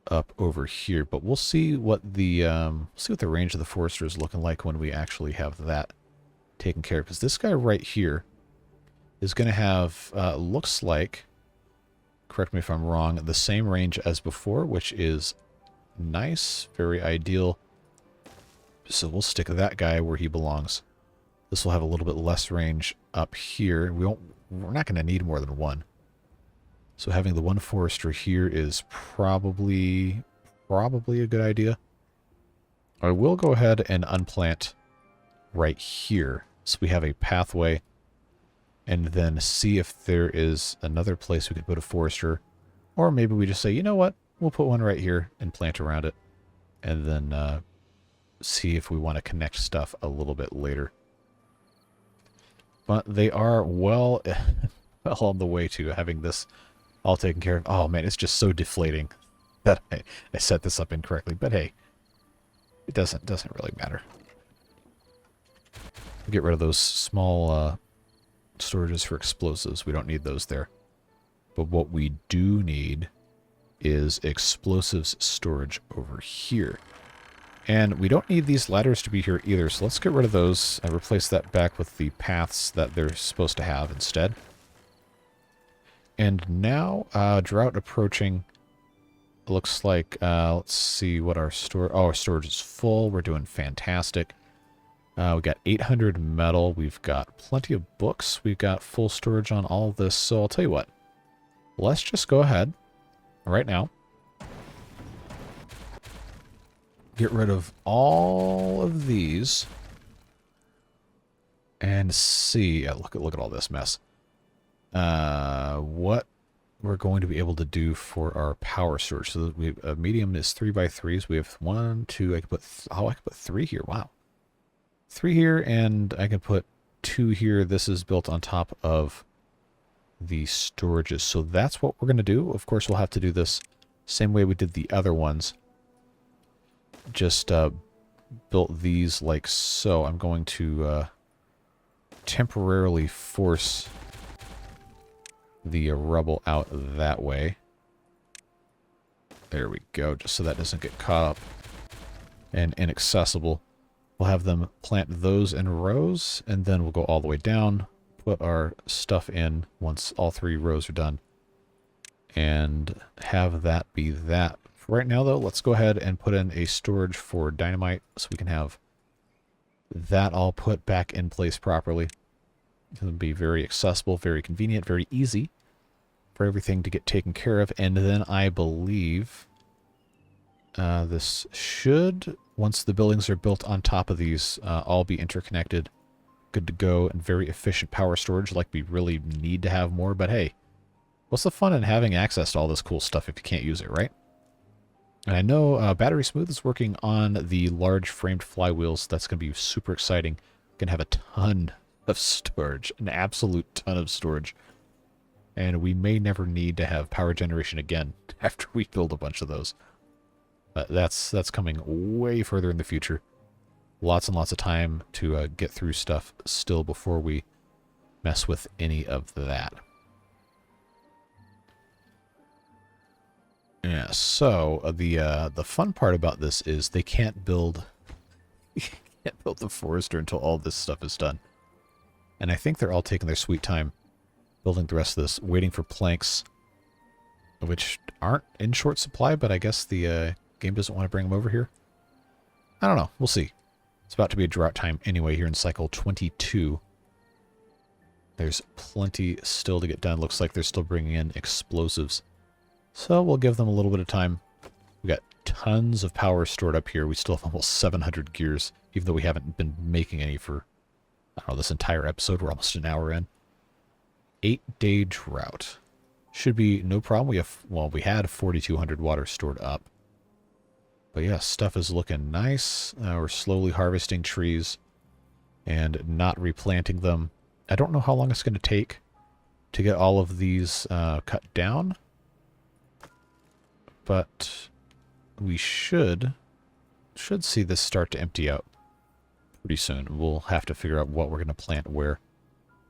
[SPEAKER 1] up over here. But we'll see what the range of the forester is looking like when we actually have that taken care of. Because this guy right here is going to have, looks like, correct me if I'm wrong, the same range as before, which is nice, very ideal. So we'll stick that guy where he belongs. This will have a little bit less range up here. We're not going to need more than 1. So having the 1 forester here is probably a good idea. I will go ahead and unplant right here so we have a pathway, and then see if there is another place we could put a forester, or maybe we just say, you know what, we'll put one right here and plant around it, and then see if we want to connect stuff a little bit later. But they are well on the way to having this all taken care of. Oh man, it's just so deflating that I set this up incorrectly. But hey, it doesn't really matter. Get rid of those small storages for explosives. We don't need those there. But what we do need is explosives storage over here. And we don't need these ladders to be here either, so let's get rid of those and replace that back with the paths that they're supposed to have instead. And now, drought approaching. Looks like, let's see what our storage... Oh, our storage is full. We're doing fantastic. We got 800 metal. We've got plenty of books. We've got full storage on all of this. So I'll tell you what. Let's just go ahead right now. Get rid of all of these. And see... look at all this mess. What we're going to be able to do for our power storage. So we medium is 3x3s. We have 1, 2. I could put I could put 3 here. Wow, 3 here, and I can put 2 here. This is built on top of the storages. So that's what we're going to do. Of course, we'll have to do this same way we did the other ones. Just built these like so. I'm going to temporarily force the rubble out that way. There we go, just so that doesn't get caught up and inaccessible. We'll have them plant those in rows, and then we'll go all the way down, put our stuff in once all 3 rows are done, and have that be that. For right now, though, let's go ahead and put in a storage for dynamite so we can have that all put back in place properly. It'll be very accessible, very convenient, very easy for everything to get taken care of. And then I believe this should, once the buildings are built on top of these, all be interconnected, good to go, and very efficient power storage. Like we really need to have more, but hey, what's the fun in having access to all this cool stuff if you can't use it, right? And I know Battery Smooth is working on the large framed flywheels. That's going to be super exciting. Going to have a ton of storage, an absolute ton of storage. And we may never need to have power generation again after we build a bunch of those. But that's coming way further in the future. Lots and lots of time to get through stuff still before we mess with any of that. Yeah, so the fun part about this is they can't build the forester until all this stuff is done. And I think they're all taking their sweet time building the rest of this, waiting for planks, which aren't in short supply, but I guess the game doesn't want to bring them over here. I don't know. We'll see. about to be a drought time anyway here in cycle 22. There's plenty still to get done. Looks like they're still bringing in explosives. So we'll give them a little bit of time. We got tons of power stored up here. We still have almost 700 gears, even though we haven't been making any for, I don't know, this entire episode. We're almost an hour in. 8-day drought. Should be no problem. We had 4,200 water stored up. But yeah, stuff is looking nice. We're slowly harvesting trees and not replanting them. I don't know how long it's going to take to get all of these cut down. But we should see this start to empty out pretty soon. We'll have to figure out what we're going to plant where,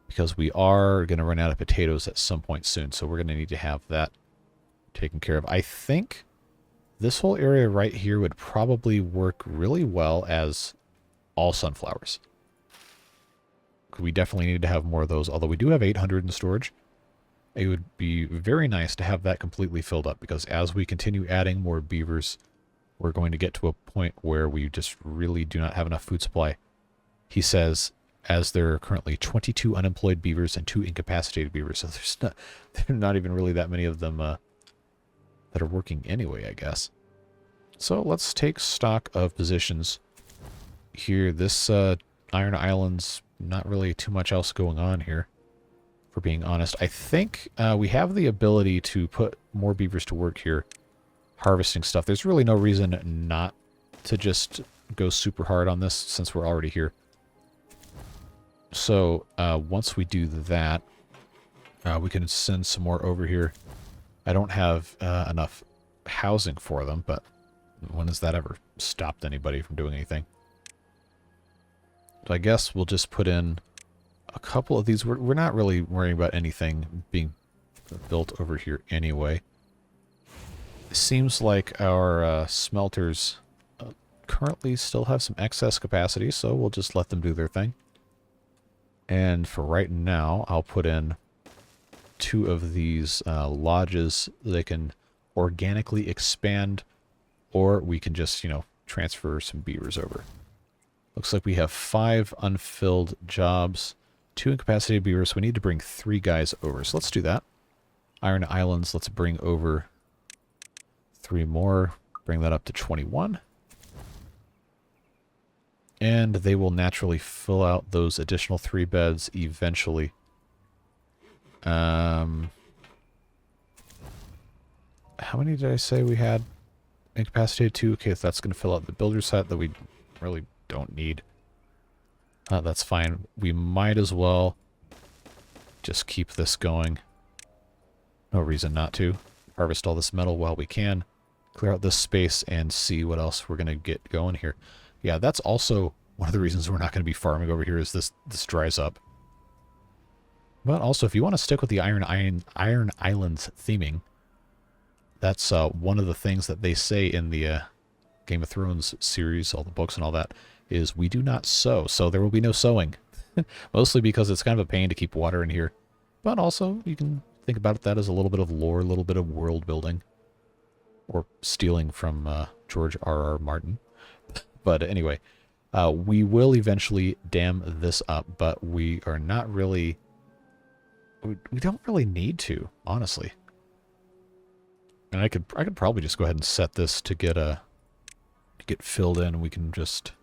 [SPEAKER 1] because we are going to run out of potatoes at some point soon. So we're going to need to have that taken care of. I think this whole area right here would probably work really well as all sunflowers. We definitely need to have more of those, although we do have 800 in storage. It would be very nice to have that completely filled up, because as we continue adding more beavers, we're going to get to a point where we just really do not have enough food supply. He says, as there are currently 22 unemployed beavers and 2 incapacitated beavers, so there are not even really that many of them that are working anyway, I guess. So let's take stock of positions here. This Iron Island's not really too much else going on here, for being honest. I think we have the ability to put more beavers to work here harvesting stuff. There's really no reason not to just go super hard on this since we're already here. So once we do that, we can send some more over here. I don't have enough housing for them, but when has that ever stopped anybody from doing anything? So I guess we'll just put in a couple of these. We're not really worrying about anything being built over here anyway. It seems like our smelters currently still have some excess capacity, so we'll just let them do their thing. And for right now, I'll put in 2 of these lodges. They can organically expand, or we can just, transfer some beavers over. Looks like we have 5 unfilled jobs, 2 incapacitated beavers. So we need to bring 3 guys over. So let's do that. Iron Islands, let's bring over 3 more. Bring that up to 21. And they will naturally fill out those additional 3 beds eventually. How many did I say we had incapacitated? 2. Okay, so that's going to fill out the builder set that we really don't need. That's fine. We might as well just keep this going. No reason not to. Harvest all this metal while we can. Clear out this space and see what else we're going to get going here. Yeah, that's also one of the reasons we're not going to be farming over here, is this dries up. But also, if you want to stick with the Iron Islands theming, that's one of the things that they say in the Game of Thrones series, all the books and all that, is we do not sow, so there will be no sowing. Mostly because it's kind of a pain to keep water in here. But also, you can think about that as a little bit of lore, a little bit of world building. Or stealing from George R.R. Martin. But anyway, we will eventually dam this up, but we are not really... We don't really need to, honestly. And I could probably just go ahead and set this to get filled in. We can just...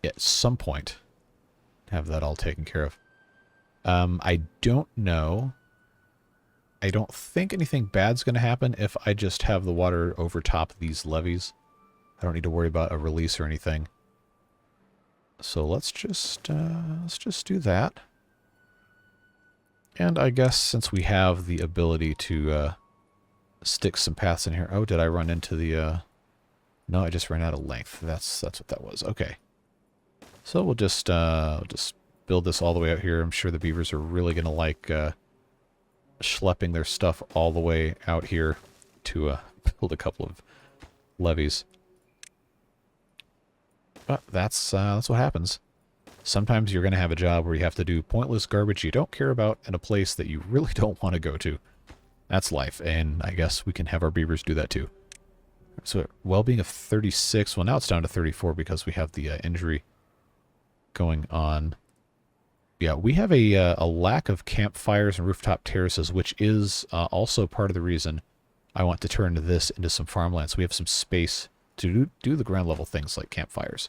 [SPEAKER 1] at some point have that all taken care of. I don't know. I don't think anything bad's going to happen if I just have the water overtop these levees. I don't need to worry about a release or anything. So let's just do that. And I guess since we have the ability to stick some paths in here. Oh, did I run into the... No, I just ran out of length. That's what that was. Okay. So we'll just build this all the way out here. I'm sure the beavers are really going to like schlepping their stuff all the way out here to build a couple of levees. But that's what happens. Sometimes you're going to have a job where you have to do pointless garbage you don't care about in a place that you really don't want to go to. That's life, and I guess we can have our beavers do that too. So well-being of 36. Well, now it's down to 34 because we have the injury going on. Yeah, we have a lack of campfires and rooftop terraces, which is also part of the reason I want to turn this into some farmland. So we have some space to do the ground level things like campfires.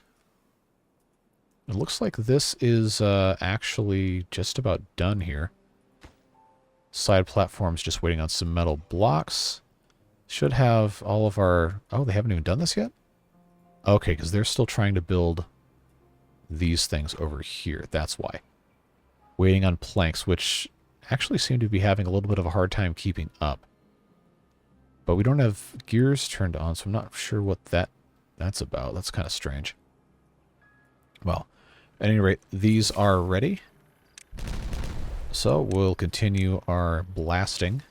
[SPEAKER 1] It looks like this is actually just about done here. Side platforms just waiting on some metal blocks. Should have all of our... Oh, they haven't even done this yet? Okay, because they're still trying to build these things over here. That's why. Waiting on planks, which actually seem to be having a little bit of a hard time keeping up. But we don't have gears turned on, so I'm not sure what that's about. That's kind of strange. Well, at any rate, these are ready. So we'll continue our blasting.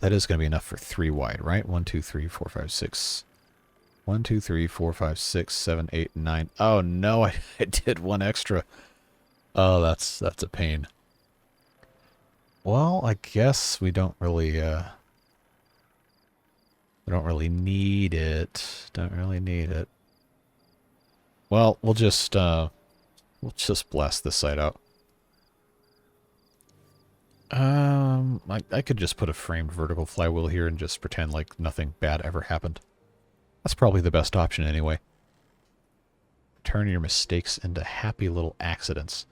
[SPEAKER 1] That is going to be enough for 3 wide, right? 1, 2, 3, 4, 5, 6. 1, 2, 3, 4, 5, 6, 7, 8, 9. Oh no, I did one extra. Oh, that's a pain. Well, I guess we don't really need it. Don't really need it. Well, we'll just blast this side out. I could just put a framed vertical flywheel here and just pretend like nothing bad ever happened. That's probably the best option anyway. Turn your mistakes into happy little accidents.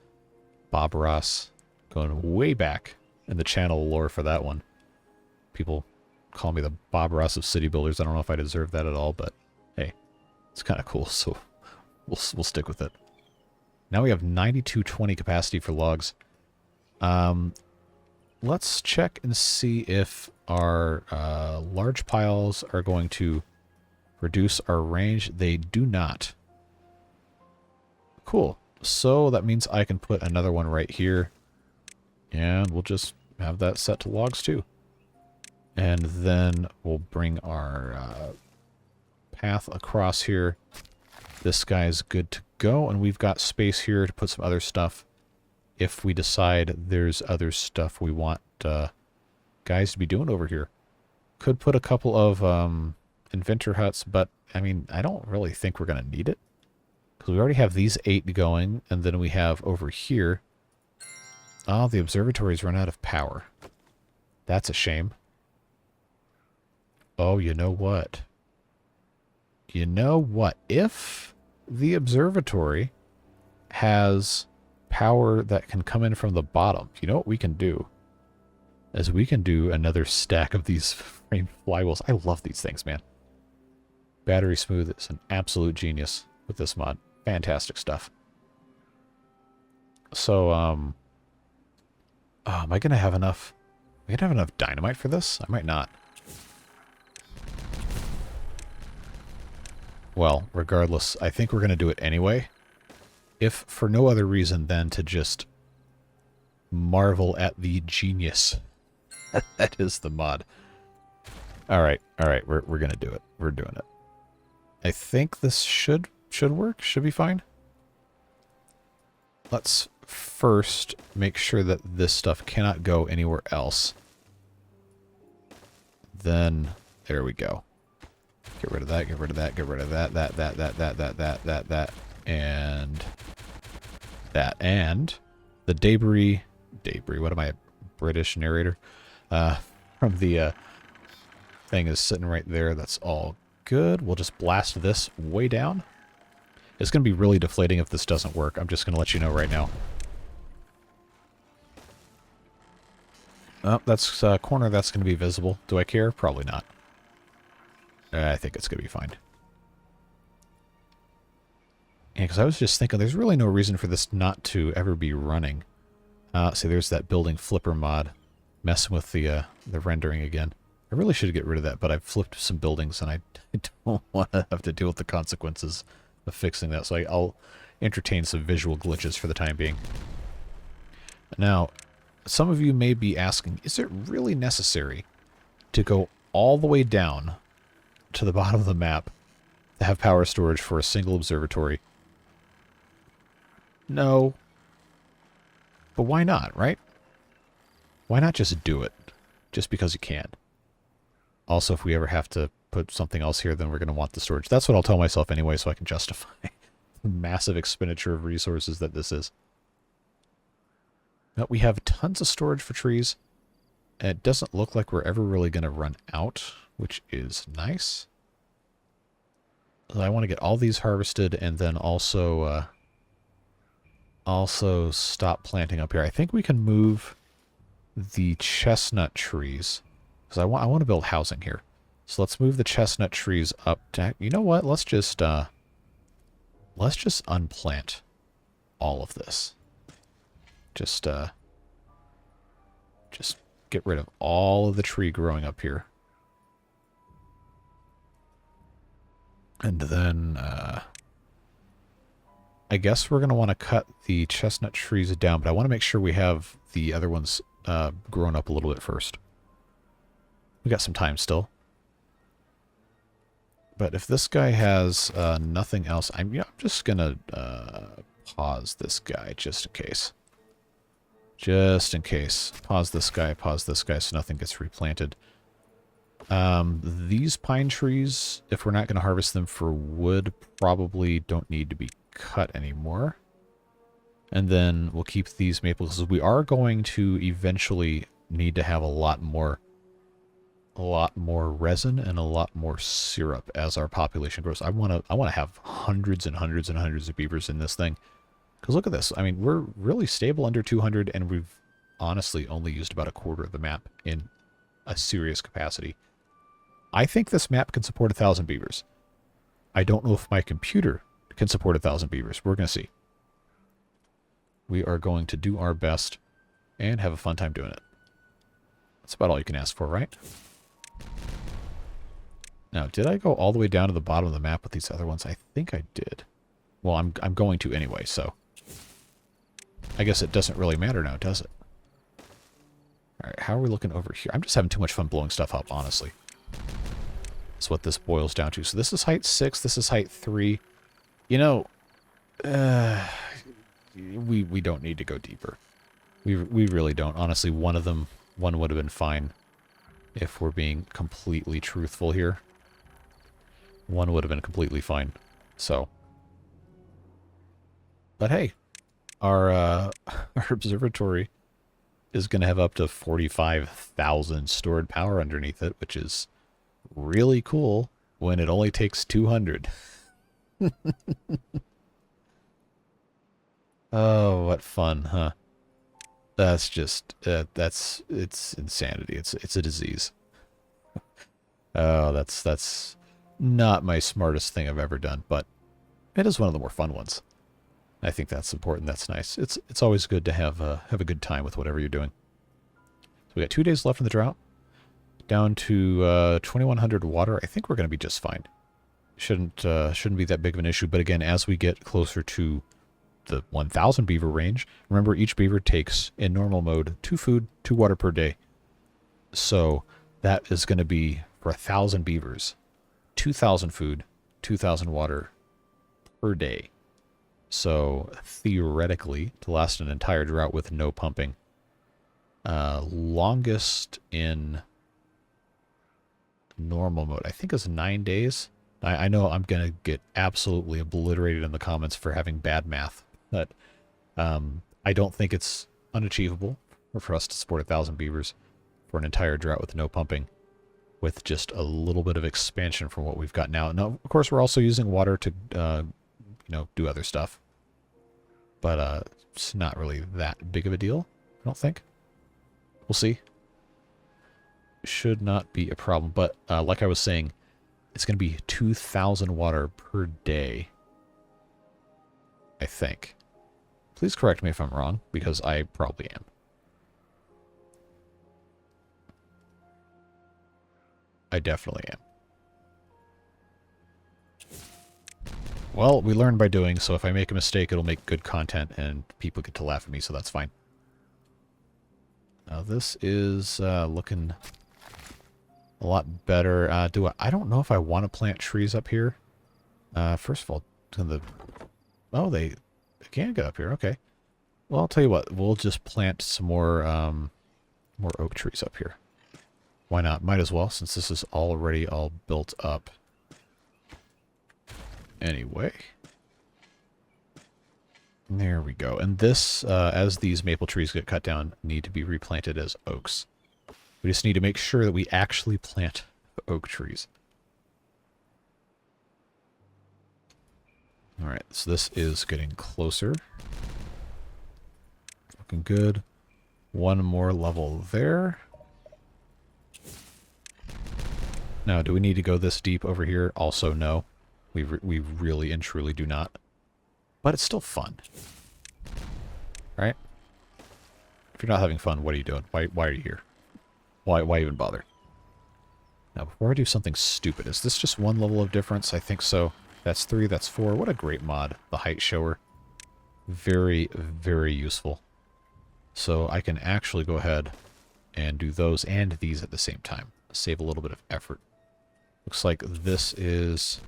[SPEAKER 1] Bob Ross, going way back in the channel lore for that one. People call me the Bob Ross of city builders. I don't know if I deserve that at all, but hey, it's kind of cool, so we'll stick with it. Now we have 9220 capacity for logs. Let's check and see if our large piles are going to reduce our range. They do not. Cool. So that means I can put another one right here. And we'll just have that set to logs too. And then we'll bring our path across here. This guy's good to go. And we've got space here to put some other stuff. If we decide there's other stuff we want guys to be doing over here. Could put a couple of inventor huts, but I mean, I don't really think we're going to need it. Because we already have these 8 going, and then we have over here... Oh, the observatory's run out of power. That's a shame. Oh, you know what? You know what? If the observatory has power that can come in from the bottom, you know what we can do? Is we can do another stack of these frame flywheels. I love these things, man. Battery Smooth is an absolute genius with this mod. Fantastic stuff. So, am I gonna have enough? Am I gonna have enough dynamite for this? I might not. Well, regardless, I think we're gonna do it anyway. If for no other reason than to just marvel at the genius that is the mod. All right, we're gonna do it. We're doing it. I think this should work. Should be fine. Let's first make sure that this stuff cannot go anywhere else. Then there we go. Get rid of that. Get rid of that. Get rid of that. That, and that, and the debris. What am I, a British narrator? From the thing is sitting right there. That's all good. We'll just blast this way down. It's going to be really deflating if this doesn't work. I'm just going to let you know right now. Oh, that's a corner that's going to be visible. Do I care? Probably not. I think it's going to be fine. Yeah, because I was just thinking there's really no reason for this not to ever be running. See, there's that building flipper mod messing with the rendering again. I really should get rid of that, but I've flipped some buildings and I don't want to have to deal with the consequences of fixing that, so I'll entertain some visual glitches for the time being. Now, some of you may be asking, is it really necessary to go all the way down to the bottom of the map to have power storage for a single observatory? No. But why not, right? Why not just do it? Just because you can. Also, if we ever have to put something else here, then we're going to want the storage. That's what I'll tell myself anyway, so I can justify the massive expenditure of resources that this is. But we have tons of storage for trees. And it doesn't look like we're ever really going to run out, which is nice. So I want to get all these harvested and then also stop planting up here. I think we can move the chestnut trees because I want to build housing here. So let's move the chestnut trees up. You know what? Let's just unplant all of this. Just get rid of all of the tree growing up here. And then I guess we're going to want to cut the chestnut trees down, but I want to make sure we have the other ones grown up a little bit first. We got some time still. But if this guy has nothing else, I'm just going to pause this guy just in case. Just in case. Pause this guy so nothing gets replanted. These pine trees, if we're not going to harvest them for wood, probably don't need to be cut anymore. And then we'll keep these maples. We are going to eventually need to have a lot more resin and a lot more syrup as our population grows. I want to have hundreds and hundreds and hundreds of beavers in this thing. Because look at this. I mean, we're really stable under 200, and we've honestly only used about a quarter of the map in a serious capacity. I think this map can support 1,000 beavers. I don't know if my computer can support 1,000 beavers. We're going to see. We are going to do our best and have a fun time doing it. That's about all you can ask for, right? Now, did I go all the way down to the bottom of the map with these other ones? I think I did. Well, I'm going to anyway, so I guess it doesn't really matter now, does it? All right, how are we looking over here? I'm just having too much fun blowing stuff up, honestly. That's what this boils down to. So this is height 6, this is height 3. You know, we don't need to go deeper. We really don't. Honestly, one would have been fine if we're being completely truthful here. One would have been completely fine. So, but hey, our observatory is going to have up to 45,000 stored power underneath it, which is really cool when it only takes 200. Oh, what fun, huh? That's just, it's insanity. It's a disease. Oh, that's not my smartest thing I've ever done, but it is one of the more fun ones. I think that's important. That's nice. It's always good to have a good time with whatever you're doing. So we got 2 days left in the drought. Down to 2,100 water. I think we're going to be just fine. Shouldn't be that big of an issue. But again, as we get closer to the 1,000 beaver range, remember each beaver takes, in normal mode, 2 food, 2 water per day. So that is going to be, for 1,000 beavers, 2,000 food, 2,000 water per day. So theoretically, to last an entire drought with no pumping, longest in normal mode, I think, is 9 days. I know I'm going to get absolutely obliterated in the comments for having bad math, but I don't think it's unachievable for us to support 1,000 beavers for an entire drought with no pumping, with just a little bit of expansion from what we've got now. Now, of course, we're also using water to, do other stuff, but it's not really that big of a deal, I don't think. We'll see. Should not be a problem, but like I was saying, it's going to be 2,000 water per day, I think. Please correct me if I'm wrong, because I probably am. I definitely am. Well, we learn by doing, so if I make a mistake, it'll make good content, and people get to laugh at me, so that's fine. Now, this is looking a lot better. I don't know if I want to plant trees up here. First of all, they can get up here. Okay. Well, I'll tell you what. We'll just plant some more oak trees up here. Why not? Might as well, since this is already all built up. Anyway. There we go. And this, as these maple trees get cut down, need to be replanted as oaks. We just need to make sure that we actually plant oak trees. Alright, so this is getting closer. Looking good. One more level there. Now, do we need to go this deep over here? Also, no. We really and truly do not. But it's still fun. Right? If you're not having fun, what are you doing? Why are you here? Why even bother? Now, before I do something stupid, is this just one level of difference? I think so. That's 3, that's 4. What a great mod. The height shower. Very, very useful. So I can actually go ahead and do those and these at the same time. Save a little bit of effort. Looks like this is...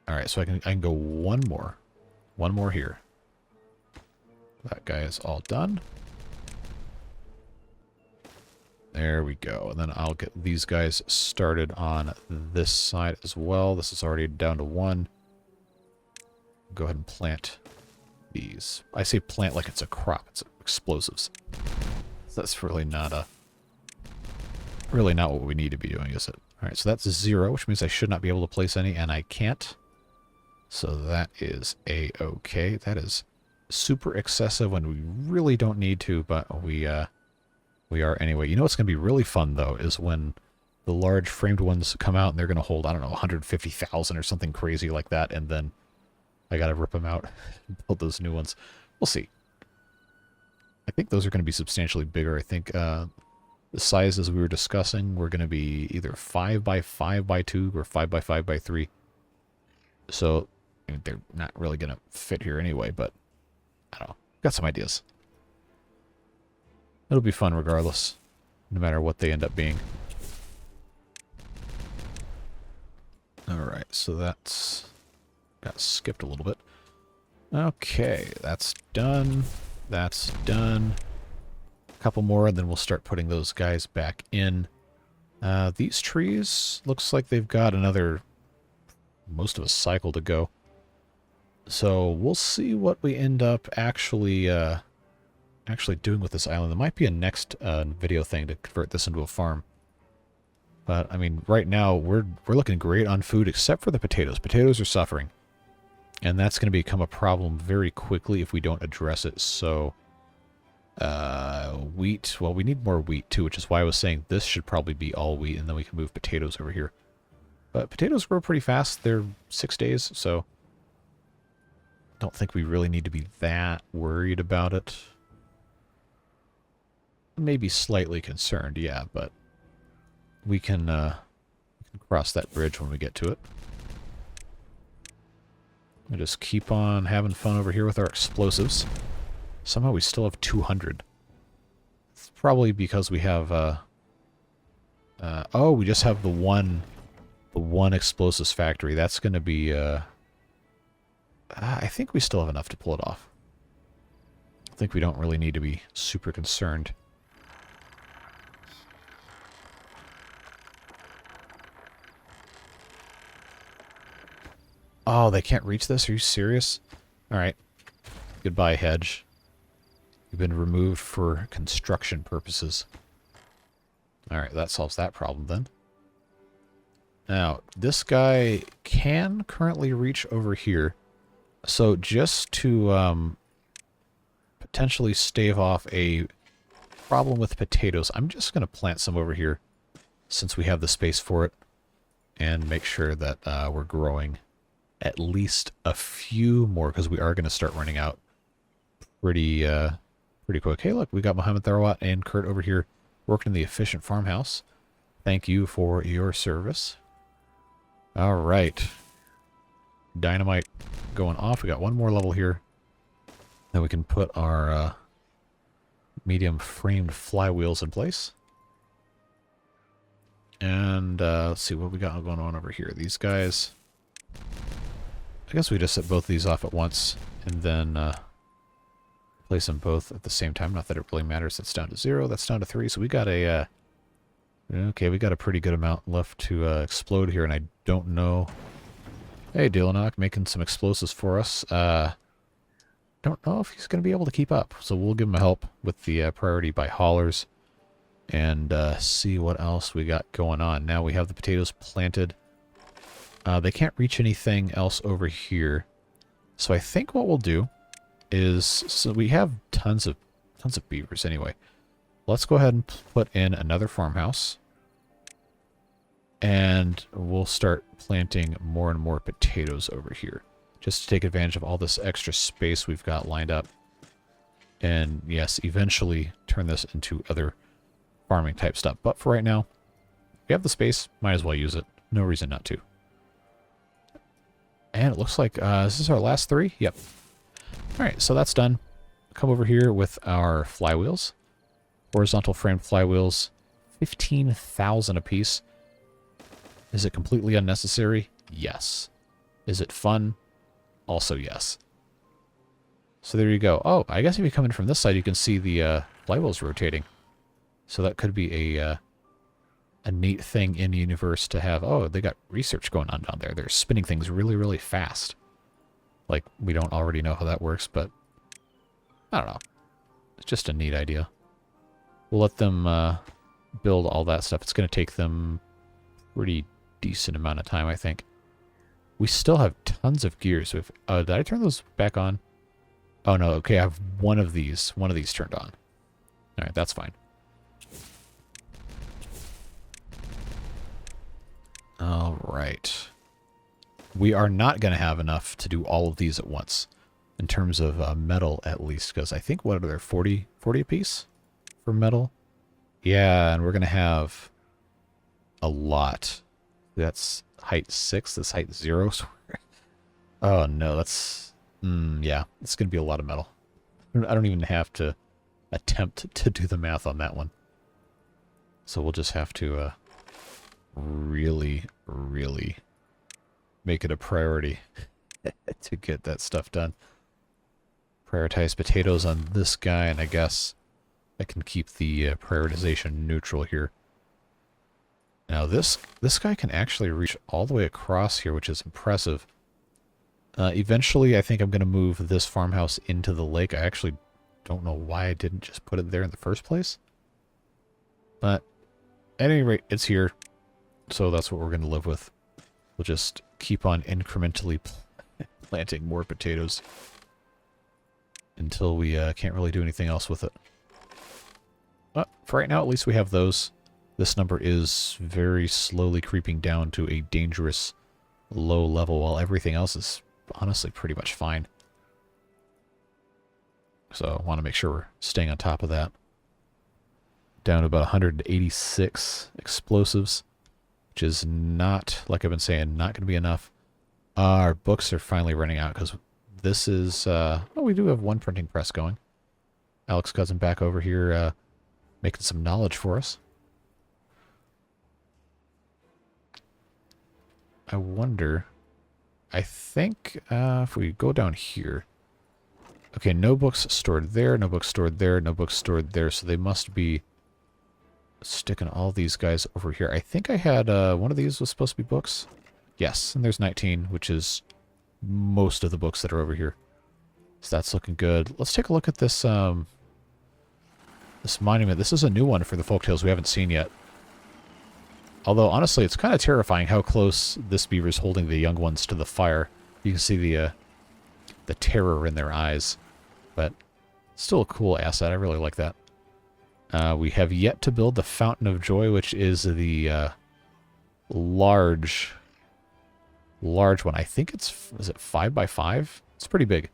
[SPEAKER 1] Alright, so I can go one more. One more here. That guy is all done. There we go. And then I'll get these guys started on this side as well. This is already down to 1. Go ahead and plant these. I say plant like it's a crop. It's explosives. So that's really not what we need to be doing, is it? Alright, so that's 0, which means I should not be able to place any, and I can't. So that is a-okay. That is super excessive when we really don't need to, but we are anyway. You know what's going to be really fun, though, is when the large framed ones come out and they're going to hold, I don't know, 150,000 or something crazy like that, and then I got to rip them out and build those new ones. We'll see. I think those are going to be substantially bigger. I think the sizes we were discussing were going to be either 5 by 5 by 2 or 5 by 5 by 3. So I mean, they're not really going to fit here anyway, but I don't know. Got some ideas. It'll be fun regardless, no matter what they end up being. Alright, so that's got skipped a little bit. Okay, that's done. That's done. A couple more, and then we'll start putting those guys back in. These trees, looks like they've got another, most of a cycle to go. So we'll see what we end up actually doing with this island. There might be a next video thing to convert this into a farm. But, I mean, right now, we're looking great on food, except for the potatoes. Potatoes are suffering. And that's going to become a problem very quickly if we don't address it. So, wheat. Well, we need more wheat, too, which is why I was saying this should probably be all wheat, and then we can move potatoes over here. But potatoes grow pretty fast. They're 6 days, so I don't think we really need to be that worried about it. Maybe slightly concerned, yeah, but we can cross that bridge when we get to it. We just keep on having fun over here with our explosives. Somehow we still have 200. It's probably because we have oh, we just have the one explosives factory. That's going to be I think we still have enough to pull it off. I think we don't really need to be super concerned. Oh, they can't reach this? Are you serious? Alright. Goodbye, hedge. You've been removed for construction purposes. Alright, that solves that problem then. Now, this guy can currently reach over here. So just to potentially stave off a problem with potatoes, I'm just going to plant some over here since we have the space for it and make sure that we're growing at least a few more, because we are going to start running out pretty quick. Hey, look, we got Mohamed Tharwat and Kurt over here working in the efficient farmhouse. Thank you for your service. All right. Dynamite going off. We got one more level here. Then we can put our medium framed flywheels in place. And let's see what we got going on over here. These guys, I guess we just set both these off at once and then place them both at the same time. Not that it really matters. That's down to 0. That's down to 3. So we got a Okay, we got a pretty good amount left to explode here, and I don't know. Hey, Dealanach, making some explosives for us. Don't know if he's going to be able to keep up, so we'll give him a help with the priority by haulers and see what else we got going on. Now we have the potatoes planted. They can't reach anything else over here, so I think what we'll do is, so we have tons of beavers anyway. Let's go ahead and put in another farmhouse. And we'll start planting more and more potatoes over here. Just to take advantage of all this extra space we've got lined up. And yes, eventually turn this into other farming type stuff. But for right now, we have the space. Might as well use it. No reason not to. And it looks like, is this our last 3? Yep. Alright, so that's done. Come over here with our flywheels. Horizontal frame flywheels. 15,000 apiece. Is it completely unnecessary? Yes. Is it fun? Also yes. So there you go. Oh, I guess if you come in from this side, you can see the flywheels rotating. So that could be a neat thing in universe to have. Oh, they got research going on down there. They're spinning things really, really fast. Like, we don't already know how that works, but I don't know. It's just a neat idea. We'll let them build all that stuff. It's going to take them pretty decent amount of time, I think. We still have tons of gears. We've, did I turn those back on? Oh no, okay, I have one of these turned on. Alright, that's fine. Alright. We are not going to have enough to do all of these at once. In terms of metal, at least. Because I think, what are there, 40 apiece for metal? Yeah, and we're going to have a lot. That's height 6, this height 0. Oh no, that's... yeah, it's going to be a lot of metal. I don't even have to attempt to do the math on that one. So we'll just have to really, really make it a priority to get that stuff done. Prioritize potatoes on this guy, and I guess I can keep the prioritization neutral here. Now this guy can actually reach all the way across here, which is impressive. Eventually, I think I'm going to move this farmhouse into the lake. I actually don't know why I didn't just put it there in the first place. But at any rate, it's here. So that's what we're going to live with. We'll just keep on incrementally planting more potatoes until we can't really do anything else with it. But for right now, at least we have those. This number is very slowly creeping down to a dangerous low level, while everything else is honestly pretty much fine. So I want to make sure we're staying on top of that. Down to about 186 explosives, which is not, like I've been saying, not going to be enough. Our books are finally running out because this is, well, we do have one printing press going. Alex Cousin back over here making some knowledge for us. I wonder, I think if we go down here, okay, no books stored there, no books stored there, no books stored there, so they must be sticking all these guys over here. I think I had one of these was supposed to be books. Yes, and there's 19, which is most of the books that are over here. So that's looking good. Let's take a look at this this monument. This is a new one for the folktales we haven't seen yet. Although, honestly, it's kind of terrifying how close this beaver is holding the young ones to the fire. You can see the terror in their eyes. But still a cool asset. I really like that. We have yet to build the Fountain of Joy, which is the large one. I think it's, is it 5x5? It's pretty big.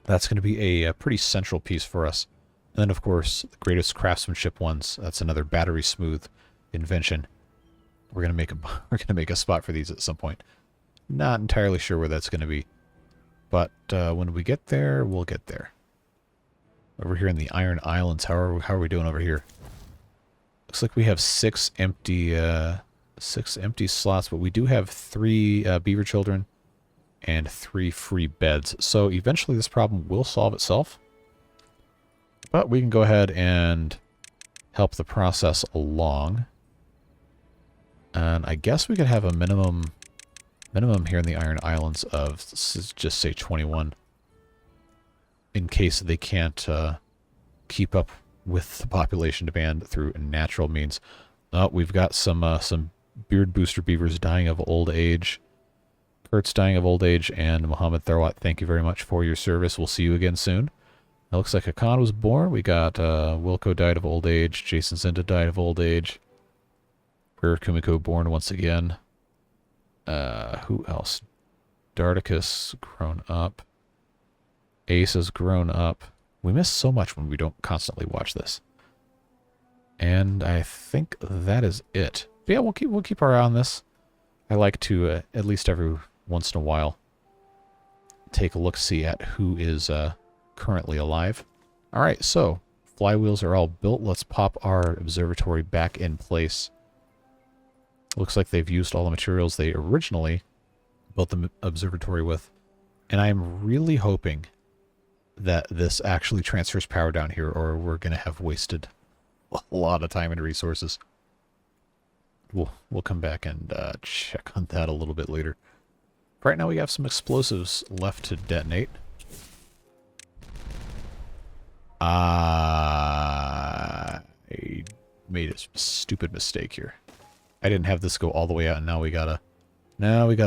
[SPEAKER 1] That's going to be a pretty central piece for us. And then, of course, the greatest craftsmanship ones. That's another battery smooth invention. We're gonna make a spot for these at some point. Not entirely sure where that's gonna be, but when we get there, we'll get there. Over here in the Iron Islands, how are we doing over here? Looks like we have 6 empty slots, but we do have 3 beaver children and 3 free beds. So eventually, this problem will solve itself. But we can go ahead and help the process along. And I guess we could have a minimum here in the Iron Islands of, just say 21. In case they can't keep up with the population demand through natural means. Oh, we've got some beard booster beavers dying of old age. Kurt's dying of old age, and Mohamed Tharwat, thank you very much for your service. We'll see you again soon. It looks like Hakan was born. We got Wilco died of old age. Jason Zinda died of old age. Kumiko born once again. Who else? Darticus grown up. Ace has grown up. We miss so much when we don't constantly watch this. And I think that is it. But yeah, we'll keep our eye on this. I like to at least every once in a while take a look-see at who is currently alive. All right, so flywheels are all built. Let's pop our observatory back in place. Looks like they've used all the materials they originally built the observatory with. And I'm really hoping that this actually transfers power down here, or we're going to have wasted a lot of time and resources. We'll come back and check on that a little bit later. Right now we have some explosives left to detonate. I made a stupid mistake here. I didn't have this go all the way out, and now we gotta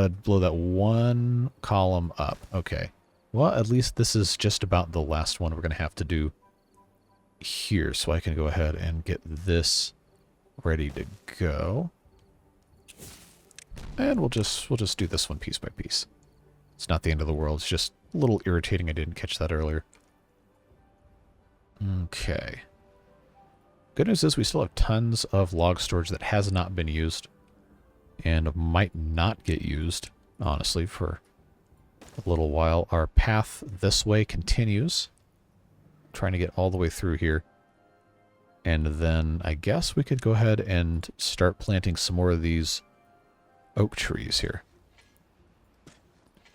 [SPEAKER 1] blow that one column up. Okay. Well, at least this is just about the last one we're gonna have to do here, so I can go ahead and get this ready to go. And we'll just do this one piece by piece. It's not the end of the world. It's just a little irritating I didn't catch that earlier. Okay. Good news is we still have tons of log storage that has not been used. And might not get used, honestly, for a little while. Our path this way continues. Trying to get all the way through here. And then I guess we could go ahead and start planting some more of these oak trees here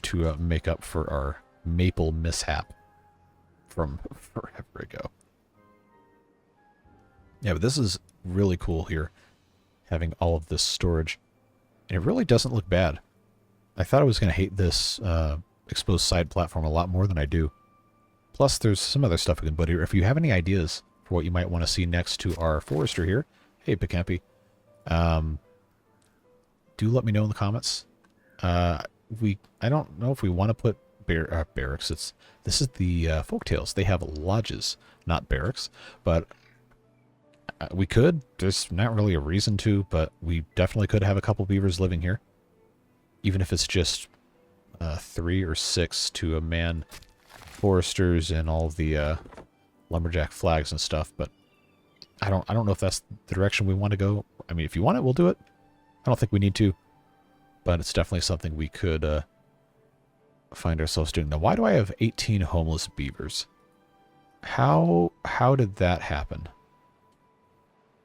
[SPEAKER 1] to make up for our maple mishap from forever ago. Yeah, but this is really cool here, having all of this storage. And it really doesn't look bad. I thought I was going to hate this exposed side platform a lot more than I do. Plus, there's some other stuff we can put here. If you have any ideas for what you might want to see next to our forester here, hey, Pekempy, do let me know in the comments. I don't know if we want to put barracks. This is the Folktales. They have lodges, not barracks, but we could. There's not really a reason to, but we definitely could have a couple beavers living here, even if it's just 3 or 6 to a man foresters and all the lumberjack flags and stuff. But I don't know if that's the direction we want to go. I mean, if you want it, we'll do it. I don't think we need to, but it's definitely something we could find ourselves doing. Now, why do I have 18 homeless beavers? How did that happen?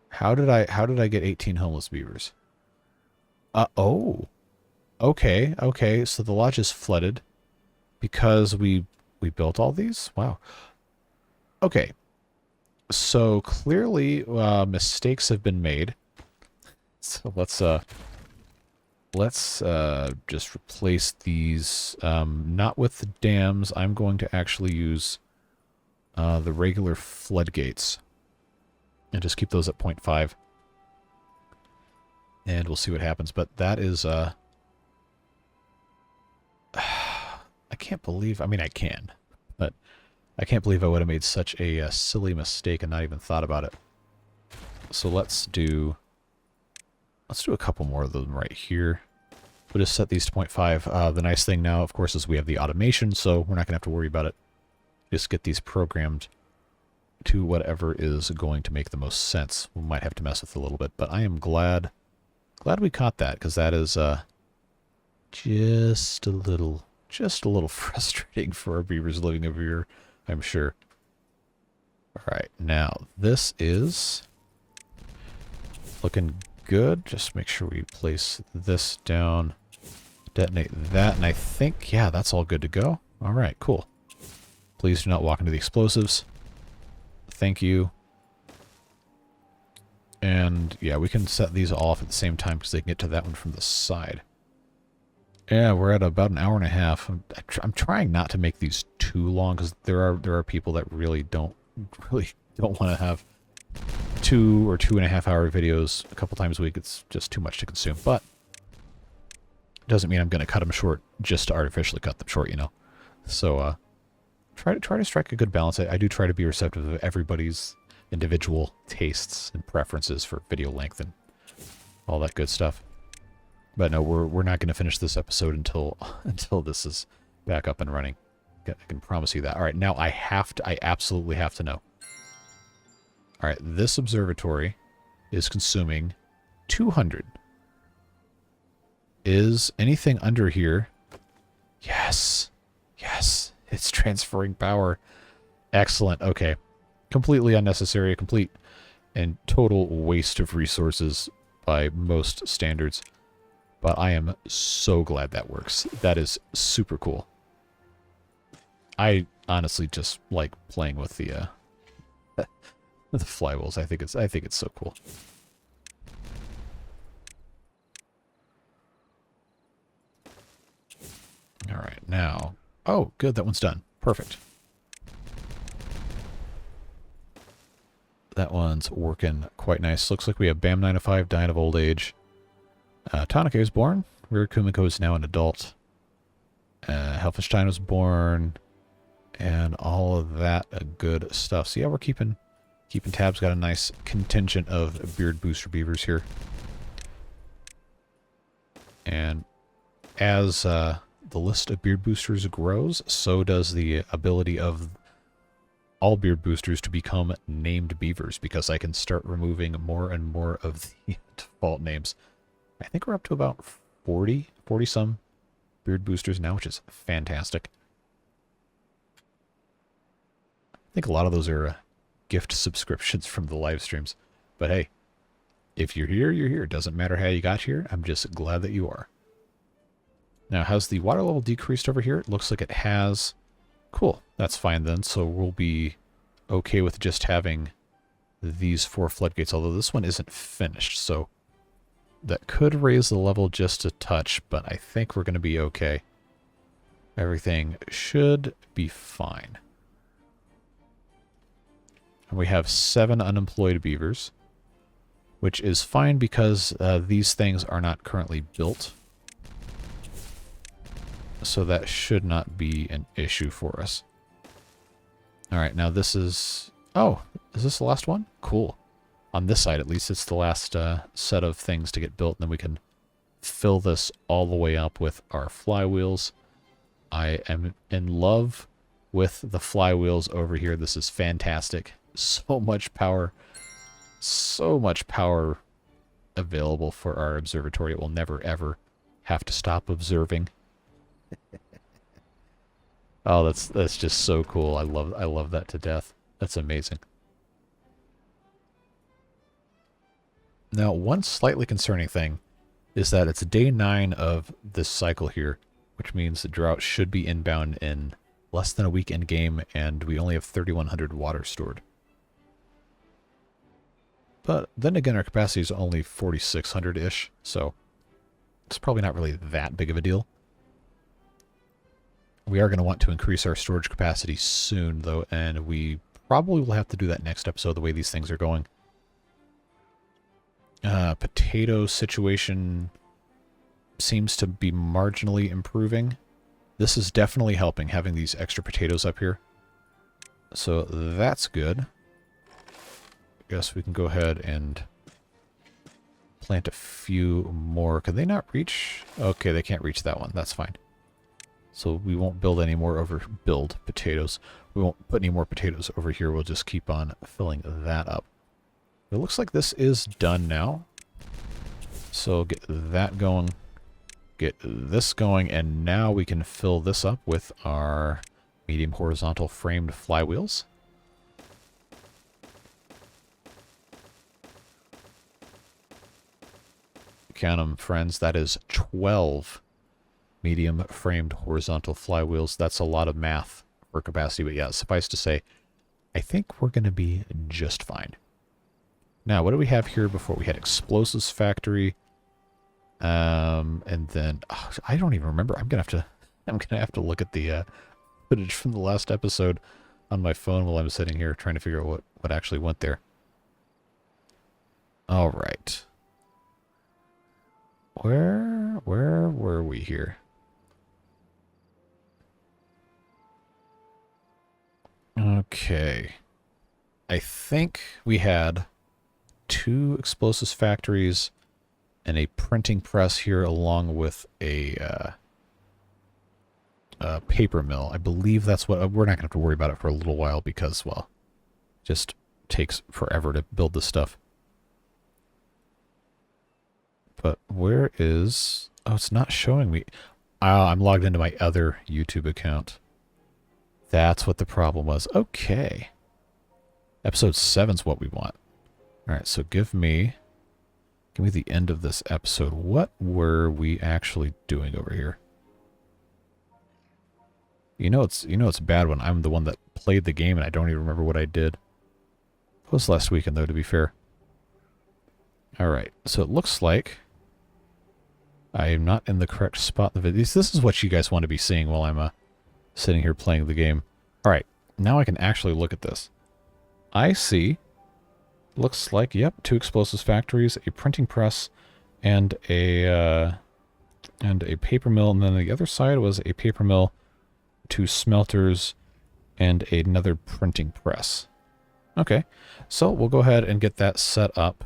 [SPEAKER 1] How did I get 18 homeless beavers? Oh. Okay. So the lodge is flooded because we built all these? Wow. Okay. So clearly mistakes have been made. So let's just replace these, not with the dams. I'm going to actually use the regular floodgates and just keep those at 0.5. And we'll see what happens. But that is, I can't believe, I mean, I can, but I can't believe I would have made such a silly mistake and not even thought about it. So let's do a couple more of them right here. We'll just set these to 0.5. The nice thing now, of course, is we have the automation, so we're not going to have to worry about it. Just get these programmed to whatever is going to make the most sense. We might have to mess with it a little bit, but I am glad we caught that, because that is just a little frustrating for our beavers living over here, I'm sure. All right, now this is looking good. Just make sure we place this down, detonate that, and I think, yeah, that's all good to go. All right, cool. Please do not walk into the explosives. Thank you. And yeah, we can set these all off at the same time because they can get to that one from the side. Yeah, we're at about an hour and a half. I'm trying not to make these too long because there are people that really don't want to have 2 or 2.5 hour videos a couple times a week. It's just too much to consume. But it doesn't mean I'm going to cut them short just to artificially cut them short, you know. So try to strike a good balance. I do try to be receptive of everybody's individual tastes and preferences for video length and all that good stuff. But no, we're not going to finish this episode until this is back up and running. I can promise you that. All right, now I absolutely have to know. All right, this observatory is consuming 200. Is anything under here? Yes. Yes, it's transferring power. Excellent. Okay. Completely unnecessary, a complete and total waste of resources by most standards. But I am so glad that works. That is super cool. I honestly just like playing with the the flywheels. I think it's so cool. All right, now. Oh, good, that one's done. Perfect. That one's working quite nice. Looks like we have Bam 905 dying of old age. Tanaka is born. Weird Kumiko is now an adult. Helfenstein was born. And all of that good stuff. So yeah, we're keeping tabs. Got a nice contingent of beard booster beavers here. And as the list of beard boosters grows, so does the ability of all beard boosters to become named beavers, because I can start removing more and more of the default names. I think we're up to about 40 some beard boosters now, which is fantastic. I think a lot of those are gift subscriptions from the live streams. But hey, if you're here, you're here. It doesn't matter how you got here. I'm just glad that you are. Now, has the water level decreased over here? It looks like it has. Cool. That's fine then. So we'll be okay with just having these 4 floodgates, although this one isn't finished. So that could raise the level just a touch, but I think we're going to be okay. Everything should be fine. And we have 7 unemployed beavers, which is fine because these things are not currently built. So that should not be an issue for us. Alright, now this is... Oh, is this the last one? Cool. On this side, at least, it's the last set of things to get built, and then we can fill this all the way up with our flywheels. I am in love with the flywheels over here. This is fantastic. So much power. So much power available for our observatory. It will never, ever have to stop observing. Oh, that's just so cool. I love that to death. That's amazing. Now, one slightly concerning thing is that it's day 9 of this cycle here, which means the drought should be inbound in less than a week in game, and we only have 3,100 water stored. But then again, our capacity is only 4,600-ish, so it's probably not really that big of a deal. We are going to want to increase our storage capacity soon, though, and we probably will have to do that next episode the way these things are going. Potato situation seems to be marginally improving. This is definitely helping, having these extra potatoes up here. So that's good. I guess we can go ahead and plant a few more. Can they not reach? Okay, they can't reach that one. That's fine. So we won't build any more build potatoes. We won't put any more potatoes over here. We'll just keep on filling that up. It looks like this is done now. So get that going. Get this going. And now we can fill this up with our medium horizontal framed flywheels. Count them, friends. That is 12 medium framed horizontal flywheels. That's a lot of math for capacity, but yeah, suffice to say, I think we're going to be just fine. Now, what do we have here before? We had explosives factory. And then I don't even remember. I'm gonna have to look at the footage from the last episode on my phone while I'm sitting here trying to figure out what actually went there. All right. Where were we here? Okay. I think we had 2 explosives factories and a printing press here along with a paper mill. I believe that's what... We're not going to have to worry about it for a little while because, well, it just takes forever to build this stuff. But where is... Oh, it's not showing me. I'm logged into my other YouTube account. That's what the problem was. Okay. Episode 7's what we want. Alright, so give me the end of this episode. What were we actually doing over here? You know it's bad when I'm the one that played the game and I don't even remember what I did. It was last weekend though, to be fair. Alright, so it looks like I am not in the correct spot in the video. This is what you guys want to be seeing while I'm sitting here playing the game. Alright, now I can actually look at this. I see, looks like, yep, 2 explosives factories, a printing press, and a paper mill, and then the other side was a paper mill, 2 smelters, and another printing press. Okay, so we'll go ahead and get that set up,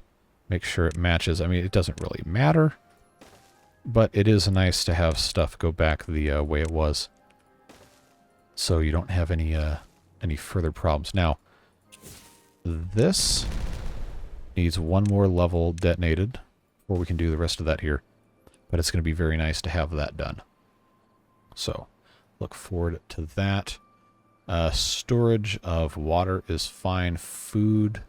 [SPEAKER 1] make sure it matches. I mean, it doesn't really matter, but it is nice to have stuff go back the way it was, so you don't have any further problems. Now, this needs 1 more level detonated before we can do the rest of that here, but it's going to be very nice to have that done. So, look forward to that. Storage of water is fine. Food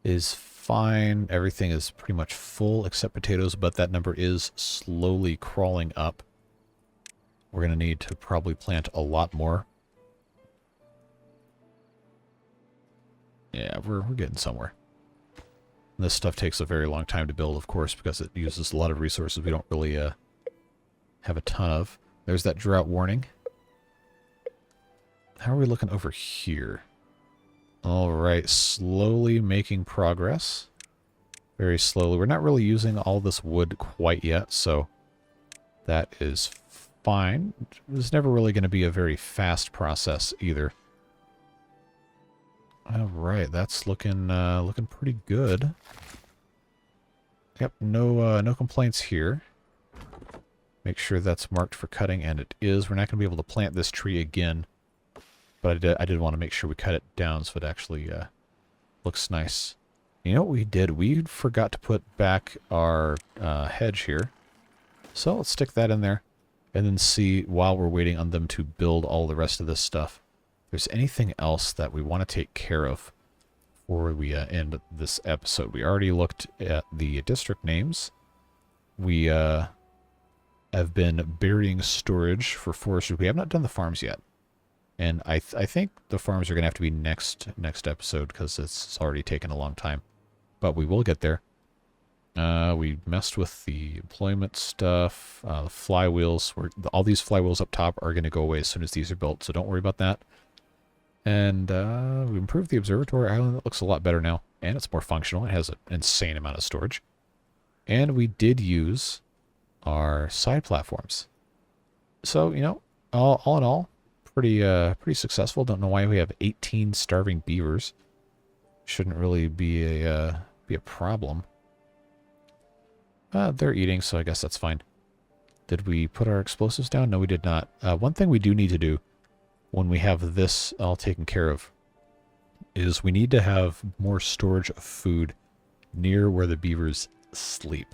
[SPEAKER 1] is fine. Everything is pretty much full except potatoes, but that number is slowly crawling up. We're going to need to probably plant a lot more. Yeah, we're getting somewhere. And this stuff takes a very long time to build, of course, because it uses a lot of resources we don't really have a ton of. There's that drought warning. How are we looking over here? Alright, slowly making progress. Very slowly. We're not really using all this wood quite yet, so that is fine. It's never really going to be a very fast process either. Alright, that's looking pretty good. Yep, no complaints here. Make sure that's marked for cutting, and it is. We're not going to be able to plant this tree again, but I did want to make sure we cut it down so it actually looks nice. You know what we did? We forgot to put back our hedge here. So let's stick that in there, and then see, while we're waiting on them to build all the rest of this stuff, if there's anything else that we want to take care of before we end this episode. We already looked at the district names. We have been burying storage for forestry. We have not done the farms yet. And I think the farms are going to have to be next episode because it's already taken a long time. But we will get there. We messed with the employment stuff, the flywheels. All these flywheels up top are going to go away as soon as these are built, so don't worry about that. And we improved the observatory island. It looks a lot better now, and it's more functional. It has an insane amount of storage. And we did use our side platforms. So, you know, all in all, pretty successful. Don't know why we have 18 starving beavers. Shouldn't really be a problem. They're eating, so I guess that's fine. Did we put our explosives down? No, we did not. One thing we do need to do when we have this all taken care of is we need to have more storage of food near where the beavers sleep.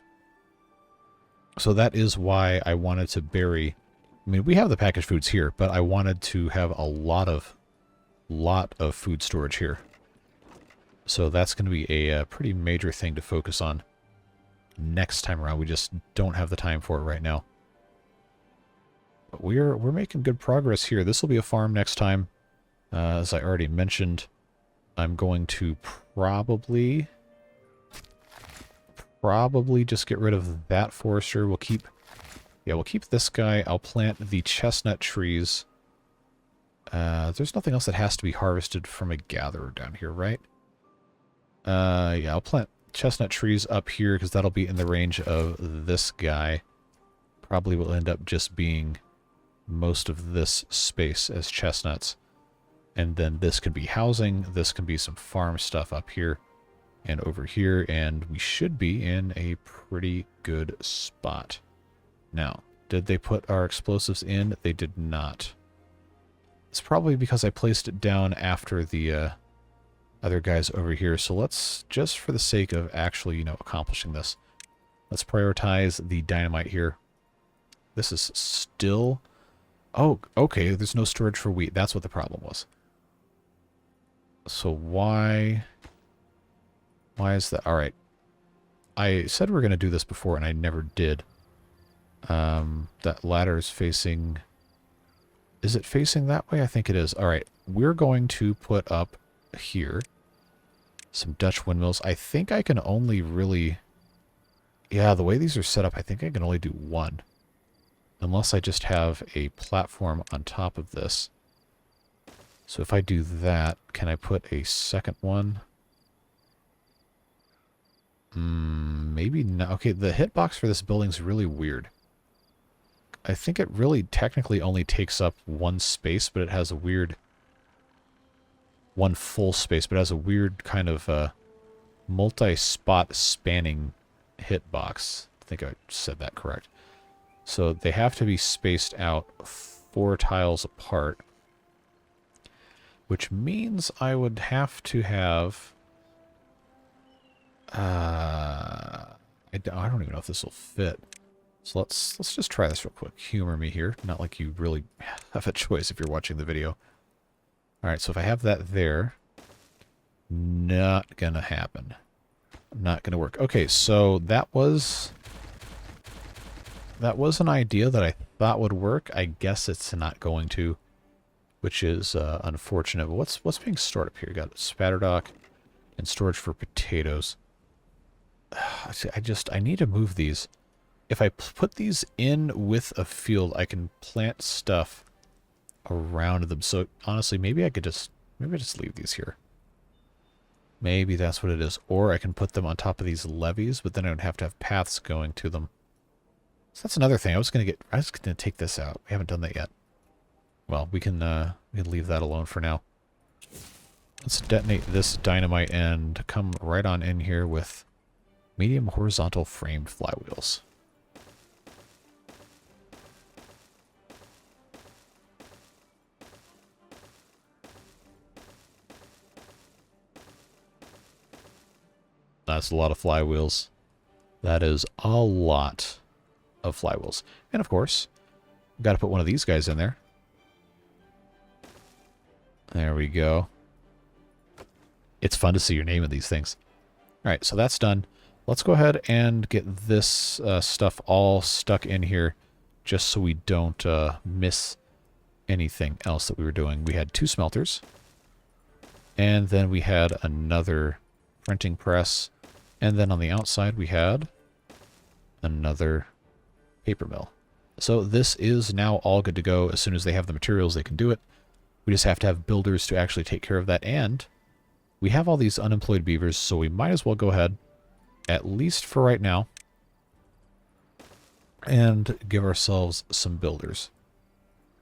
[SPEAKER 1] So that is why I wanted to bury... I mean, we have the packaged foods here, but I wanted to have a lot of food storage here. So that's going to be a pretty major thing to focus on next time around. We just don't have the time for it right now. But we're making good progress here. This will be a farm next time. As I already mentioned, I'm going to probably probably just get rid of that forester. We'll keep this guy. I'll plant the chestnut trees. There's nothing else that has to be harvested from a gatherer down here, right? Yeah, I'll plant chestnut trees up here because that'll be in the range of this guy. Probably will end up just being most of this space as chestnuts. And then this could be housing. This can be some farm stuff up here and over here. And we should be in a pretty good spot. Now, did they put our explosives in? They did not. It's probably because I placed it down after the other guys over here. So let's, just for the sake of actually, you know, accomplishing this, let's prioritize the dynamite here. This is still... Oh, okay, there's no storage for wheat. That's what the problem was. So why is that? All right. I said we were going to do this before, and I never did. That ladder is facing... Is it facing that way? I think it is. All right. We're going to put up here some Dutch windmills. I think I can only really... Yeah, the way these are set up, I think I can only do one. Unless I just have a platform on top of this. So if I do that, can I put a second one? Maybe not. Okay, the hitbox for this building is really weird. I think it really technically only takes up one space, but it has a weird... One full space, but it has a weird kind of multi-spot spanning hitbox. I think I said that correct. So they have to be spaced out 4 tiles apart. Which means I would have to have... I don't even know if this will fit. So let's just try this real quick. Humor me here. Not like you really have a choice if you're watching the video. Alright, so if I have that there, not gonna happen. Not gonna work. Okay, so that was an idea that I thought would work. I guess it's not going to, which is unfortunate. But what's being stored up here? You got spatter dock and storage for potatoes. I need to move these. If I put these in with a field, I can plant stuff around them. So honestly, maybe I just leave these here. Maybe that's what it is. Or I can put them on top of these levees, but then I would have to have paths going to them. So that's another thing. I was gonna take this out. We haven't done that yet. Well, we can leave that alone for now. Let's detonate this dynamite and come right on in here with medium horizontal framed flywheels. That's a lot of flywheels. That is a lot of flywheels. And of course, got to put one of these guys in there. There we go. It's fun to see your name in these things. Alright, so that's done. Let's go ahead and get this stuff all stuck in here just so we don't miss anything else that we were doing. We had 2 smelters. And then we had another printing press. And then on the outside we had another paper mill. So this is now all good to go. As soon as they have the materials, they can do it. We just have to have builders to actually take care of that. And we have all these unemployed beavers, so we might as well go ahead, at least for right now, and give ourselves some builders.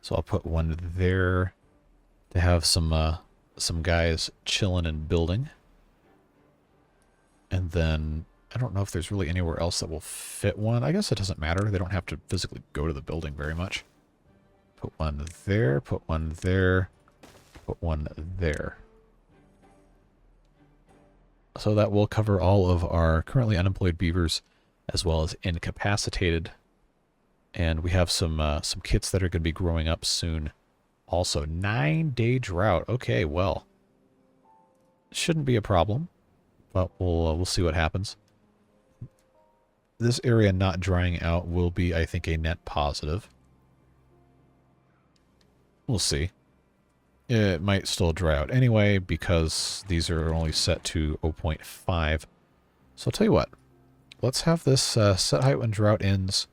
[SPEAKER 1] So I'll put one there to have some guys chilling and building. And then, I don't know if there's really anywhere else that will fit one. I guess it doesn't matter. They don't have to physically go to the building very much. Put one there, put one there, put one there. So that will cover all of our currently unemployed beavers, as well as incapacitated. And we have some kits that are going to be growing up soon. Also, 9-day drought. Okay, well, shouldn't be a problem. But we'll see what happens. This area not drying out will be, I think, a net positive. We'll see. It might still dry out anyway, because these are only set to 0.5. So I'll tell you what. let's have this set height when drought ends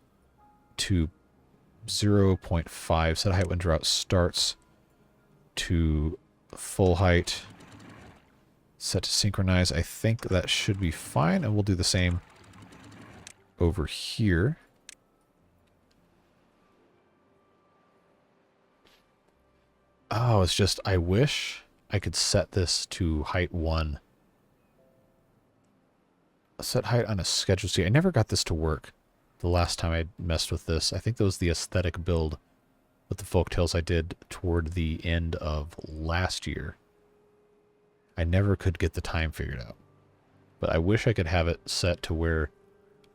[SPEAKER 1] to 0.5. Set height when drought starts to full height. Set to synchronize. I think that should be fine, and we'll do the same over here. Oh, it's just, I wish I could set this to height 1. Set height on a schedule. See, I never got this to work the last time I messed with this. I think that was the aesthetic build with the folktales I did toward the end of last year. I never could get the time figured out. But I wish I could have it set to where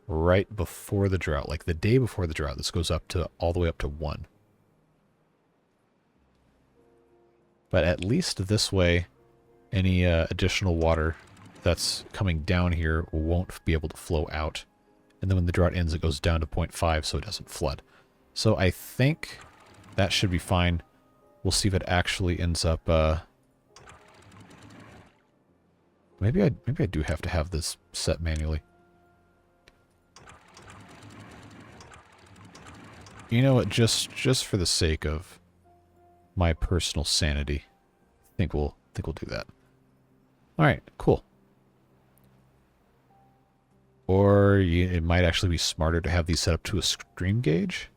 [SPEAKER 1] right before the drought, like the day before the drought, this goes up to all the way up to 1. But at least this way, any additional water that's coming down here won't be able to flow out. And then when the drought ends, it goes down to 0.5 so it doesn't flood. So I think that should be fine. We'll see if it actually ends up... Maybe I do have to have this set manually. You know what? Just for the sake of my personal sanity, I think we'll do that. All right, cool. Or it might actually be smarter to have these set up to a stream gauge,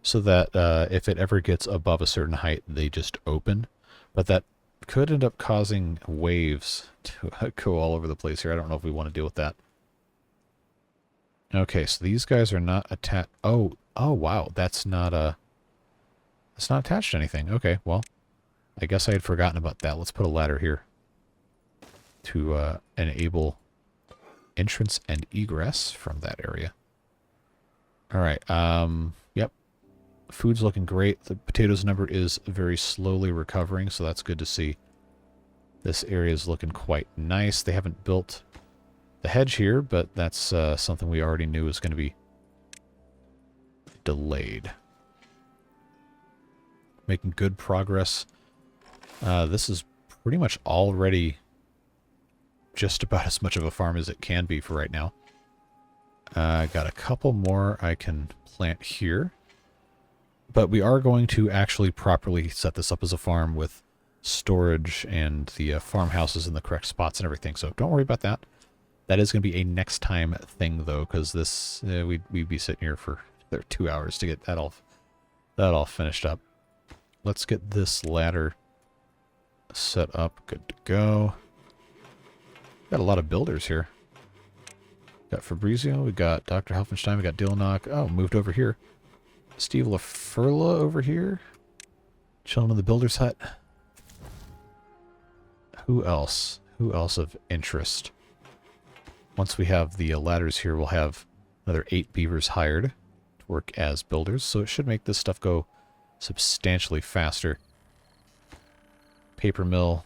[SPEAKER 1] so that if it ever gets above a certain height, they just open. But that could end up causing waves to go all over the place here. I don't know if we want to deal with that. Okay, so these guys are not attached. Oh wow, that's not attached to anything. Okay, well, I guess I had forgotten about that. Let's put a ladder here to enable entrance and egress from that area. All right. Yep. Food's looking great. The potatoes number is very slowly recovering, so that's good to see. This area is looking quite nice. They haven't built the hedge here, but that's something we already knew was going to be delayed. Making good progress. This is pretty much already just about as much of a farm as it can be for right now. Got a couple more I can plant here. But we are going to actually properly set this up as a farm with storage and the farmhouses in the correct spots and everything. So don't worry about that. That is going to be a next time thing, though, because this we'd be sitting here for 2 hours to get that all finished up. Let's get this ladder set up. Good to go. Got a lot of builders here. Got Fabrizio. We got Dr. Helfenstein. We got Dealanach. Oh, moved over here. Steve LaFurla over here. Chilling in the builder's hut. Who else? Who else of interest? Once we have the ladders here, we'll have another 8 beavers hired to work as builders. So it should make this stuff go substantially faster. Paper mill.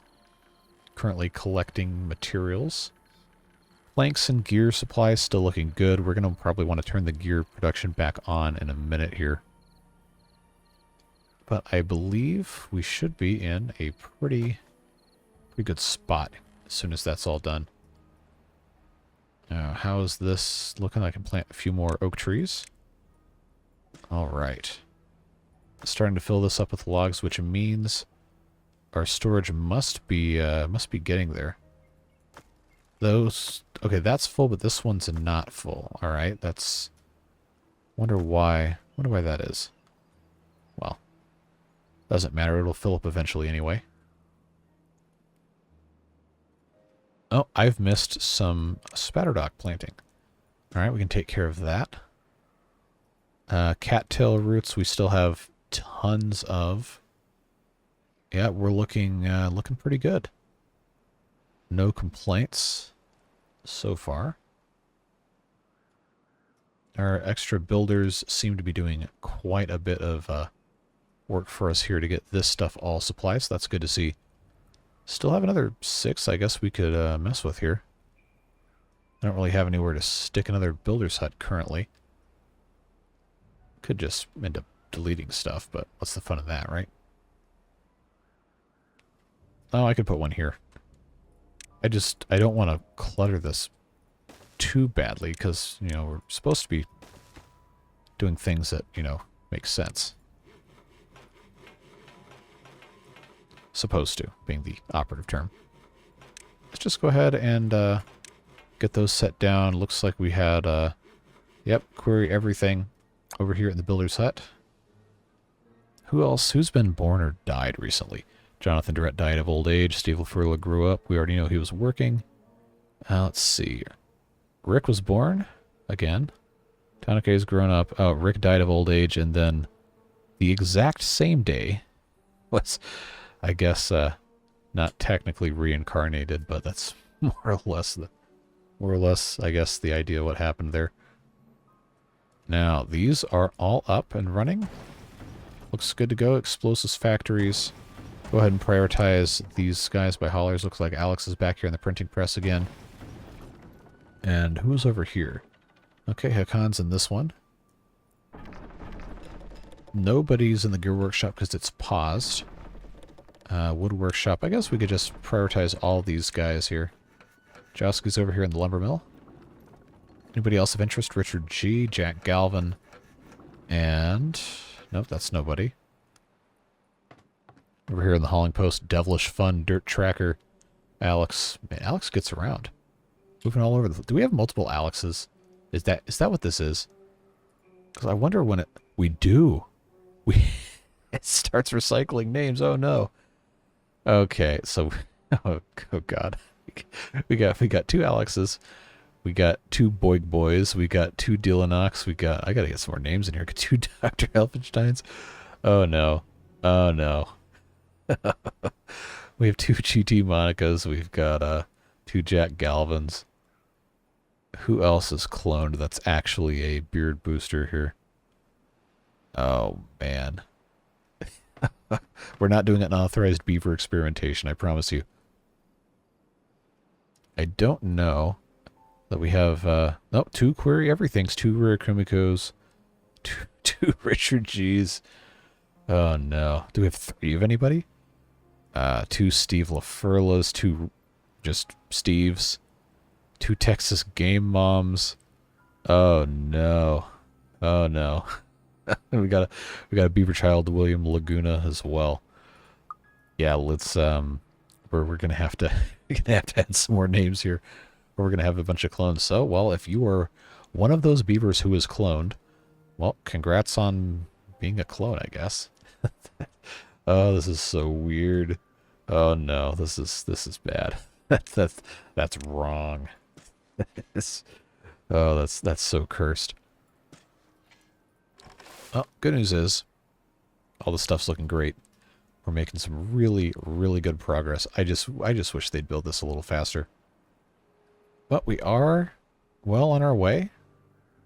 [SPEAKER 1] Currently collecting materials. Planks and gear supplies still looking good. We're going to probably want to turn the gear production back on in a minute here. But I believe we should be in a pretty good spot as soon as that's all done. Now, how's this looking? I can plant a few more oak trees. All right. Starting to fill this up with logs, which means our storage must be getting there. Those, okay, that's full, but this one's not full. All right, that's, wonder why that is. Well, doesn't matter. It'll fill up eventually anyway. Oh, I've missed some spatterdock planting. All right, we can take care of that. Cattail roots, we still have tons of. Yeah, we're looking pretty good. No complaints so far. Our extra builders seem to be doing quite a bit of work for us here to get this stuff all supplied, so that's good to see. Still have another 6 I guess we could mess with here. I don't really have anywhere to stick another builder's hut currently. Could just end up deleting stuff, but what's the fun of that, right? Oh, I could put one here. I don't want to clutter this too badly, because, you know, we're supposed to be doing things that, you know, make sense. Supposed to, being the operative term. Let's just go ahead and get those set down. Looks like we had, yep, query everything over here in the builder's hut. Who else? Who's been born or died recently? Jonathan Durette died of old age. Steve LaFurla grew up. We already know he was working. Let's see. Rick was born again. Tanaka's grown up. Oh, Rick died of old age, and then the exact same day was, I guess, not technically reincarnated, but that's more or less, I guess, the idea of what happened there. Now, these are all up and running. Looks good to go. Explosives factories. Go ahead and prioritize these guys by haulers. Looks like Alex is back here in the printing press again. And who's over here? Okay, Hakon's in this one. Nobody's in the gear workshop because it's paused. Wood workshop. I guess we could just prioritize all these guys here. Joski's over here in the lumber mill. Anybody else of interest? Richard G, Jack Galvin, and... nope, that's nobody. Over here in the hauling post, Devilish Fun, Dirttracker, Alex. Man, Alex gets around. Moving all over the... do we have multiple Alexes? Is that what this is? Because I wonder when it... we do. It starts recycling names. Oh no. Okay, so... oh god. We got two Alexes. We got two Boig Boys. We got two Dealanachs. We got... I gotta get some more names in here. Two Dr. Helfensteins. Oh no. Oh no. We have two gtmonicas. We've got two Jack Galvins. Who else is cloned that's actually a beard booster here? Oh man. We're not doing an unauthorized beaver experimentation, I promise you. I don't know that we have, no, two query everythings, two rare Kumikos, two Richard G's. Oh no. Do we have three of anybody? Two Steve LaFurlas, two just Steves, two texasgamemom. Oh no. Oh no. we got a beaver child, William Laguna, as well. Yeah, let's we're gonna have to add some more names here, or we're gonna have a bunch of clones. So, well, if you are one of those beavers who is cloned, well, congrats on being a clone, I guess. Oh, this is so weird. Oh no, this is bad. That's wrong. Oh, that's so cursed. Oh, good news is, all the stuff's looking great. We're making some really, really good progress. I just wish they'd build this a little faster. But we are well on our way,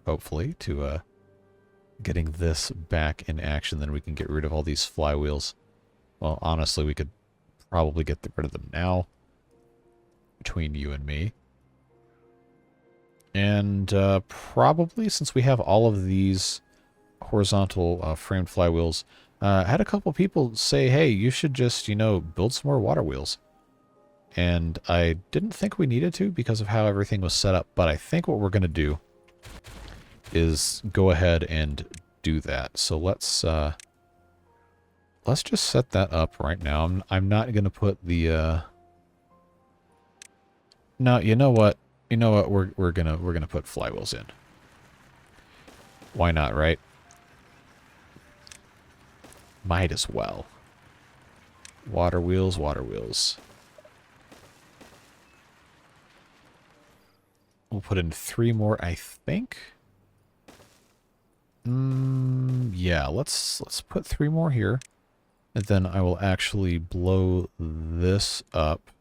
[SPEAKER 1] hopefully, to getting this back in action. Then we can get rid of all these flywheels. Well, honestly, we could probably get rid of them now, between you and me. And probably, since we have all of these horizontal framed flywheels, I had a couple people say, hey, you should just, you know, build some more water wheels. And I didn't think we needed to because of how everything was set up, but I think what we're going to do is go ahead and do that. So let's just set that up right now. I'm not going to put the no, you know what? You know what? We're gonna put flywheels in. Why not, right? Might as well. Water wheels, water wheels. We'll put in 3 more, I think. Yeah, let's put 3 more here. And then I will actually blow this up.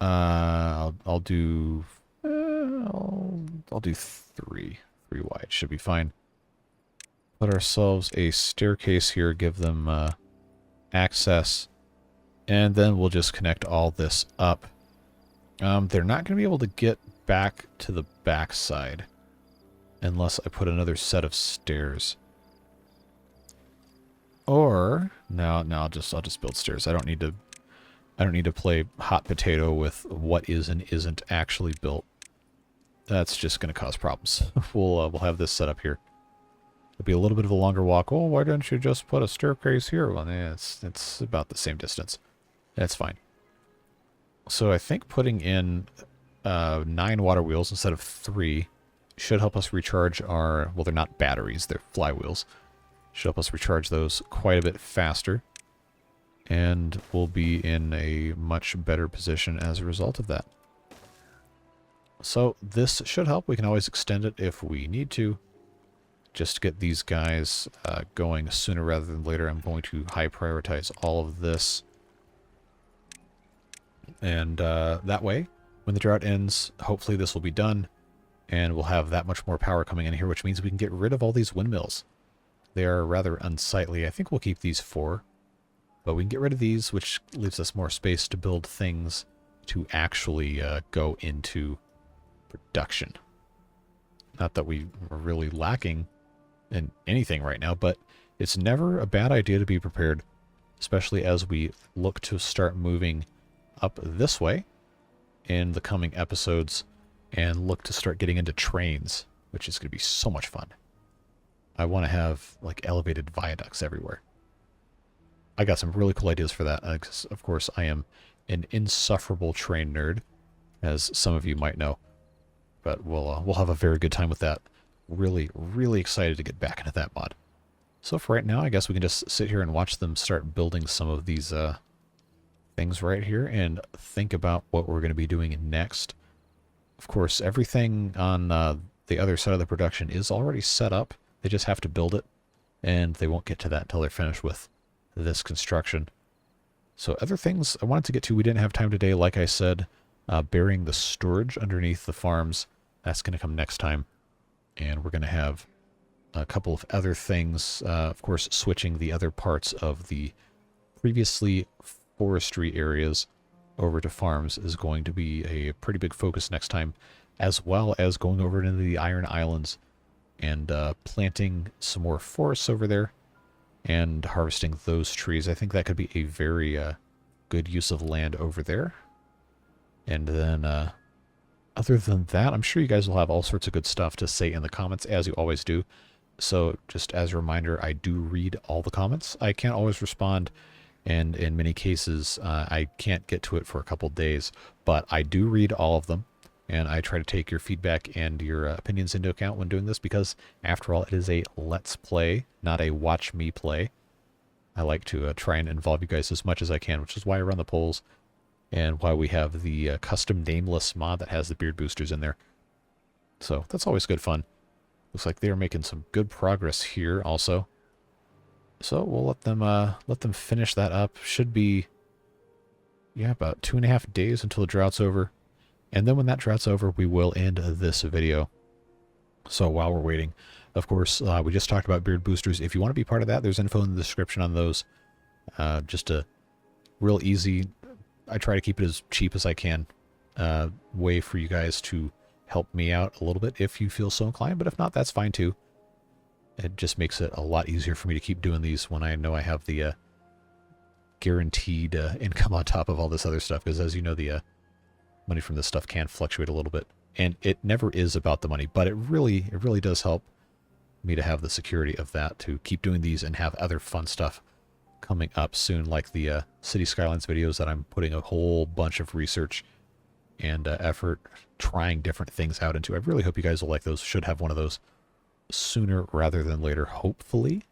[SPEAKER 1] I'll do 3 wide, should be fine. Put ourselves a staircase here, give them access, and then we'll just connect all this up. They're not going to be able to get back to the back side unless I put another set of stairs. Or no, I'll just build stairs. I don't need to play hot potato with what is and isn't actually built. that's just going to cause problems. We'll have this set up here. It'll be a little bit of a longer walk. Oh, why didn't you just put a staircase here? Well, yeah, it's about the same distance. That's fine. So I think putting in 9 water wheels instead of 3 should help us recharge our... Well, they're not batteries, they're flywheels. Should help us recharge those quite a bit faster. And we'll be in a much better position as a result of that. So this should help. We can always extend it if we need to. Just to get these guys going sooner rather than later, I'm going to high prioritize all of this. And that way, when the drought ends, hopefully this will be done. And we'll have that much more power coming in here, which means we can get rid of all these windmills. They are rather unsightly. I think we'll keep these 4. But we can get rid of these, which leaves us more space to build things to actually go into production. Not that we are really lacking in anything right now, but it's never a bad idea to be prepared, especially as we look to start moving up this way in the coming episodes and look to start getting into trains, which is going to be so much fun. I want to have like elevated viaducts everywhere. I got some really cool ideas for that. Of course, I am an insufferable train nerd, as some of you might know. But we'll have a very good time with that. Really, really excited to get back into that mod. So for right now, I guess we can just sit here and watch them start building some of these things right here and think about what we're going to be doing next. Of course, everything on the other side of the production is already set up. They just have to build it, and they won't get to that until they're finished with this construction. So other things I wanted to get to, we didn't have time today, like I said. Burying the storage underneath the farms, that's going to come next time. And we're going to have a couple of other things. Of course, switching the other parts of the previously forestry areas over to farms is going to be a pretty big focus next time, as well as going over into the Iron Islands and planting some more forests over there and harvesting those trees. I think that could be a very good use of land over there. And then, other than that, I'm sure you guys will have all sorts of good stuff to say in the comments, as you always do. So, just as a reminder, I do read all the comments. I can't always respond, and in many cases, I can't get to it for a couple days. But I do read all of them, and I try to take your feedback and your opinions into account when doing this, because, after all, it is a let's play, not a watch me play. I like to try and involve you guys as much as I can, which is why I run the polls. And why we have the custom nameless mod that has the beard boosters in there. So that's always good fun. Looks like they are making some good progress here also. So we'll let them finish that up. Should be, yeah, about 2.5 days until the drought's over. And then when that drought's over, we will end this video. So while we're waiting, of course, we just talked about beard boosters. If you want to be part of that, there's info in the description on those. Just a real easy... I try to keep it as cheap as I can. Way for you guys to help me out a little bit if you feel so inclined, but if not, that's fine too. It just makes it a lot easier for me to keep doing these when I know I have the guaranteed income on top of all this other stuff, because as you know, the money from this stuff can fluctuate a little bit. And it never is about the money, but it really does help me to have the security of that, to keep doing these and have other fun stuff coming up soon, like the City Skylines videos that I'm putting a whole bunch of research and effort trying different things out into. I really hope you guys will like those. Should have one of those sooner rather than later, hopefully.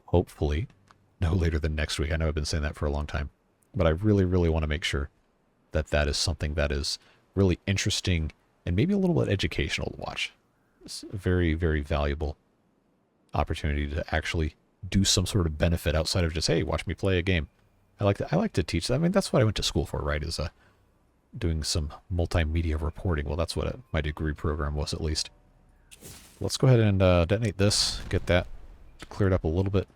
[SPEAKER 1] Hopefully. No later than next week. I know I've been saying that for a long time. But I really want to make sure that that is something that is really interesting and maybe a little bit educational to watch. It's a very valuable opportunity to actually do some sort of benefit outside of just, hey, watch me play a game. I like to teach. I mean, that's what I went to school for, right? Is doing some multimedia reporting. Well, that's what my degree program was, at least. Let's go ahead and detonate this. Get that cleared up a little bit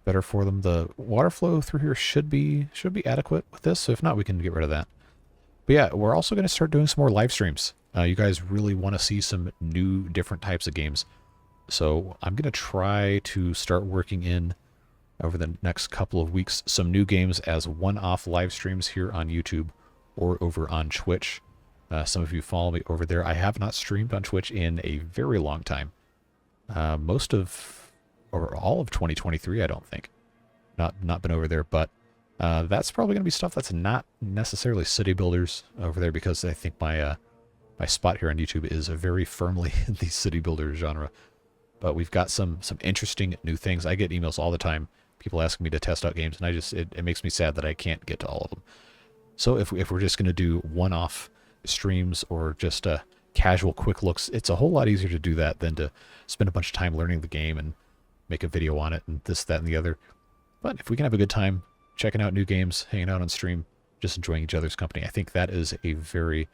[SPEAKER 1] better for them. The water flow through here should be adequate with this. So if not, we can get rid of that. But yeah, we're also going to start doing some more live streams. You guys really want to see some new, different types of games. So I'm going to try to start working in, over the next couple of weeks, some new games as one-off live streams here on YouTube or over on Twitch. Some of you follow me over there. I have not streamed on Twitch in a very long time. Most of, or all of 2023, I don't think. Not been over there, but that's probably going to be stuff that's not necessarily city builders over there, because I think my my spot here on YouTube is very firmly in the city builder genre. But we've got some interesting new things. I get emails all the time, people asking me to test out games, and it makes me sad that I can't get to all of them. So if we're just going to do one-off streams or just casual quick looks, it's a whole lot easier to do that than to spend a bunch of time learning the game and make a video on it and this, that, and the other. But if we can have a good time checking out new games, hanging out on stream, just enjoying each other's company, I think that is a very,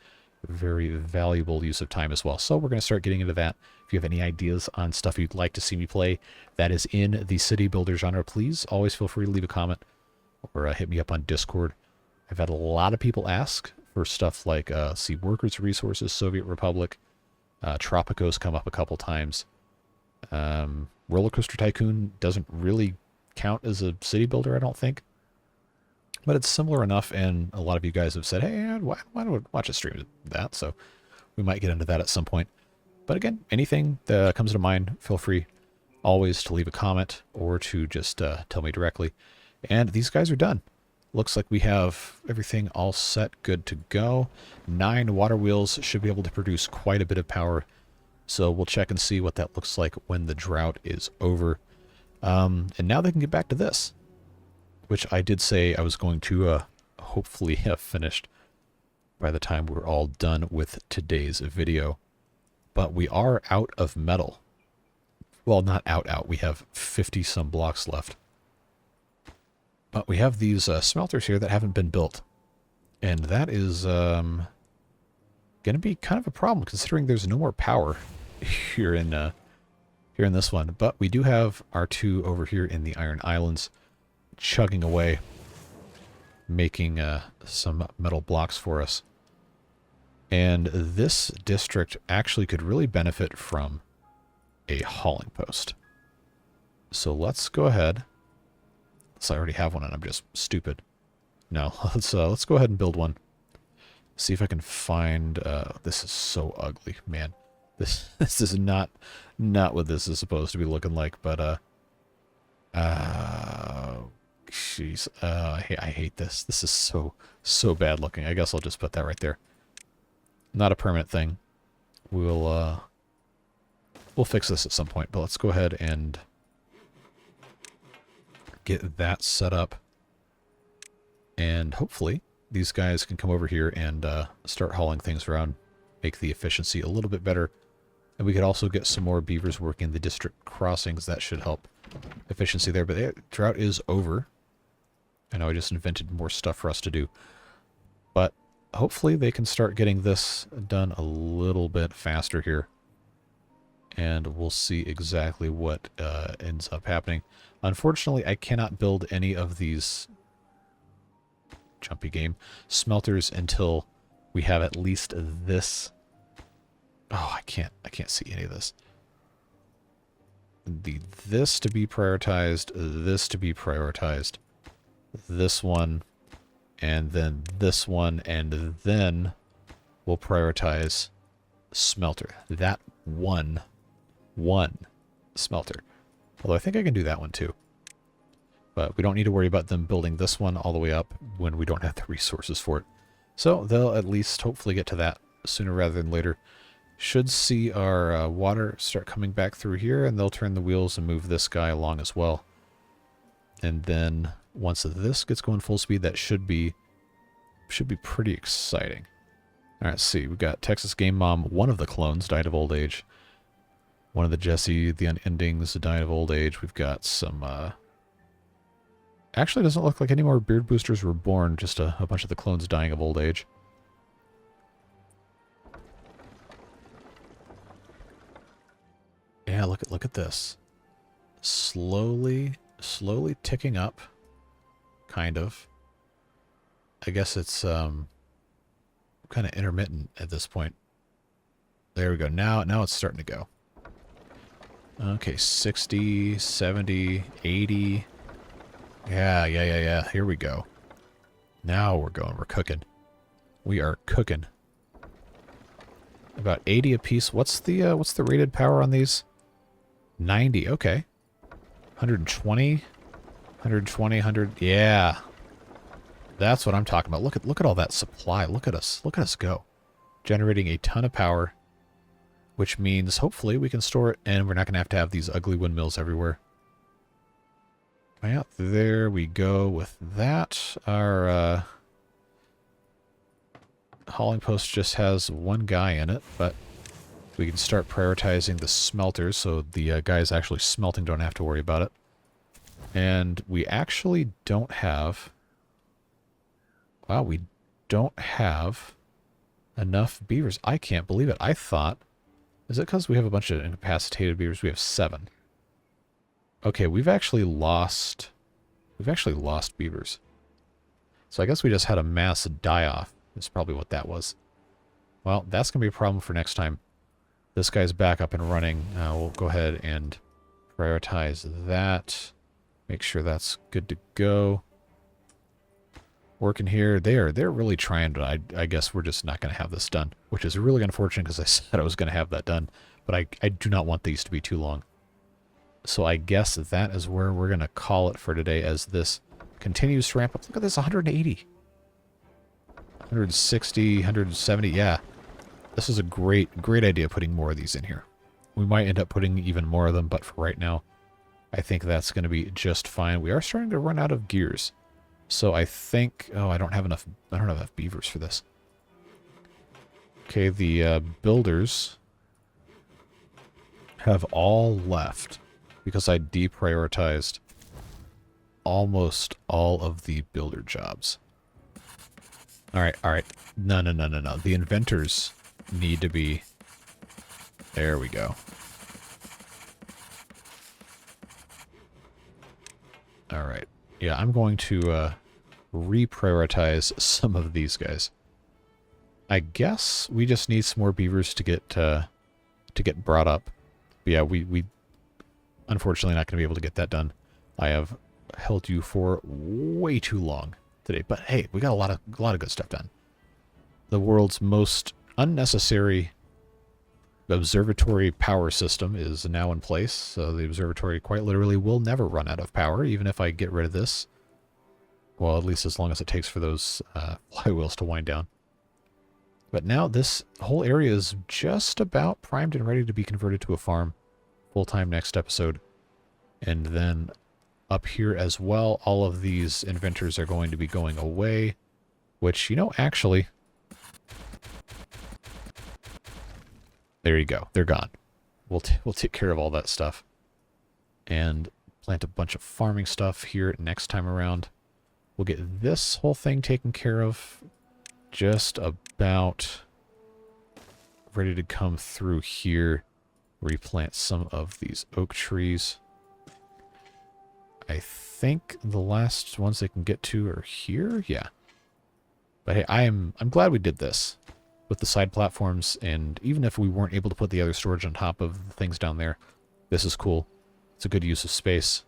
[SPEAKER 1] very valuable use of time as well. So we're going to start getting into that. If you have any ideas on stuff you'd like to see me play that is in the city builder genre, please always feel free to leave a comment or hit me up on Discord. I've had a lot of people ask for stuff like see Workers Resources, Soviet Republic, Tropicos come up a couple times. Roller Coaster Tycoon doesn't really count as a city builder, I don't think. But it's similar enough, and a lot of you guys have said, hey, why don't we watch a stream of that? So we might get into that at some point. But again, anything that comes to mind, feel free always to leave a comment or to just tell me directly. And these guys are done. Looks like we have everything all set, good to go. 9 water wheels should be able to produce quite a bit of power. So we'll check and see what that looks like when the drought is over. And now they can get back to this, which I did say I was going to hopefully have finished by the time we're all done with today's video. But we are out of metal. Well, not out. We have 50 some blocks left. But we have these smelters here that haven't been built. And that is going to be kind of a problem, considering there's no more power here in this one. But we do have our 2 over here in the Iron Islands chugging away, making some metal blocks for us. And this district actually could really benefit from a hauling post. So let's go ahead. So I already have one and I'm just stupid. No, let's go ahead and build one. See if I can find, this is so ugly, man. This is not what this is supposed to be looking like, but jeez, I hate this. This is so bad looking. I guess I'll just put that right there. Not a permanent thing. We'll fix this at some point, but let's go ahead and get that set up. And hopefully these guys can come over here and start hauling things around, make the efficiency a little bit better. And we could also get some more beavers working the district crossings. That should help efficiency there. But the drought is over. I know I just invented more stuff for us to do. But hopefully they can start getting this done a little bit faster here. And we'll see exactly what ends up happening. Unfortunately, I cannot build any of these jumpy game smelters until we have at least this. Oh, I can't see any of this. This to be prioritized, this to be prioritized, this one, and then this one, and then we'll prioritize smelter. That one smelter. Although I think I can do that one too. But we don't need to worry about them building this one all the way up when we don't have the resources for it. So they'll at least hopefully get to that sooner rather than later. Should see our water start coming back through here, and they'll turn the wheels and move this guy along as well. And then once this gets going full speed, that should be pretty exciting. All right, let's see. We've got texasgamemom. One of the clones died of old age. One of the Jesse, the unendings, died of old age. We've got some... Actually, it doesn't look like any more beard boosters were born, just a bunch of the clones dying of old age. Yeah, look at this. Slowly ticking up, kind of. I guess it's kind of intermittent at this point. There we go. Now it's starting to go. Okay, 60, 70, 80. Yeah. Here we go. Now we're going. We're cooking. We are cooking. About 80 apiece. What's the rated power on these? 90. Okay. 120. 120. 100. Yeah. That's what I'm talking about. Look at all that supply. Look at us. Look at us go. Generating a ton of power, which means hopefully we can store it and we're not going to have these ugly windmills everywhere. Yeah, there we go with that. Our hauling post just has one guy in it, but we can start prioritizing the smelters so the guys actually smelting don't have to worry about it. And we actually don't have... Wow, we don't have enough beavers. I can't believe it. I thought... Is it because we have a bunch of incapacitated beavers? We have 7. Okay, we've actually lost beavers. So I guess we just had a mass die-off. That's probably what that was. Well, that's going to be a problem for next time. This guy's back up and running. We'll go ahead and prioritize that. Make sure that's good to go. Working here. They're really trying, but I guess we're just not going to have this done. Which is really unfortunate because I said I was going to have that done. But I do not want these to be too long. So I guess that is where we're going to call it for today as this continues to ramp up. Look at this, 180. 160, 170, yeah. This is a great idea putting more of these in here. We might end up putting even more of them, but for right now, I think that's going to be just fine. We are starting to run out of gears. So I think, oh, I don't have enough beavers for this. Okay, the builders have all left because I deprioritized almost all of the builder jobs. All right. No. The inventors need to be... There we go. All right. Yeah, I'm going to reprioritize some of these guys. I guess we just need some more beavers to get brought up. But yeah, we unfortunately not going to be able to get that done. I have held you for way too long today, but hey, we got a lot of good stuff done. The world's most unnecessary observatory power system is now in place, so the observatory quite literally will never run out of power, even if I get rid of this. Well, at least as long as it takes for those flywheels to wind down. But now this whole area is just about primed and ready to be converted to a farm full-time next episode. And then up here as well, all of these inventors are going to be going away, which, you know, actually, there you go. They're gone. We'll take care of all that stuff and plant a bunch of farming stuff here next time around. We'll get this whole thing taken care of. Just about ready to come through here. Replant some of these oak trees. I think the last ones they can get to are here. Yeah. But hey, I'm glad we did this with the side platforms, and even if we weren't able to put the other storage on top of the things down there, this is cool. It's a good use of space.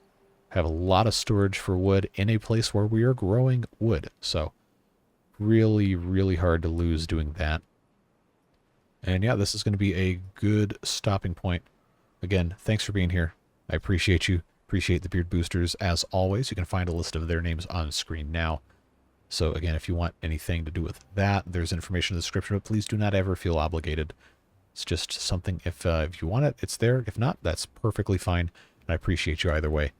[SPEAKER 1] Have a lot of storage for wood in a place where we are growing wood. So really, really hard to lose doing that. And yeah, this is going to be a good stopping point. Again, thanks for being here. I appreciate you. Appreciate the beard boosters. As always, you can find a list of their names on screen now. So again, if you want anything to do with that, there's information in the description, but please do not ever feel obligated. It's just something, if you want it, it's there. If not, that's perfectly fine. And I appreciate you either way.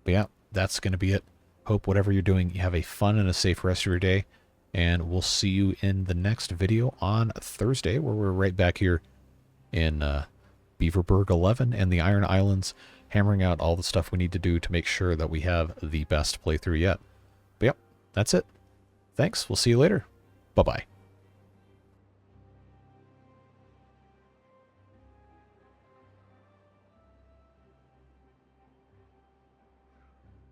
[SPEAKER 1] But yeah, that's going to be it. Hope whatever you're doing, you have a fun and a safe rest of your day. And we'll see you in the next video on Thursday, where we're right back here in Beaverburg 11 and the Iron Islands, hammering out all the stuff we need to do to make sure that we have the best playthrough yet. But yep, that's it. Thanks. We'll see you later. Bye-bye.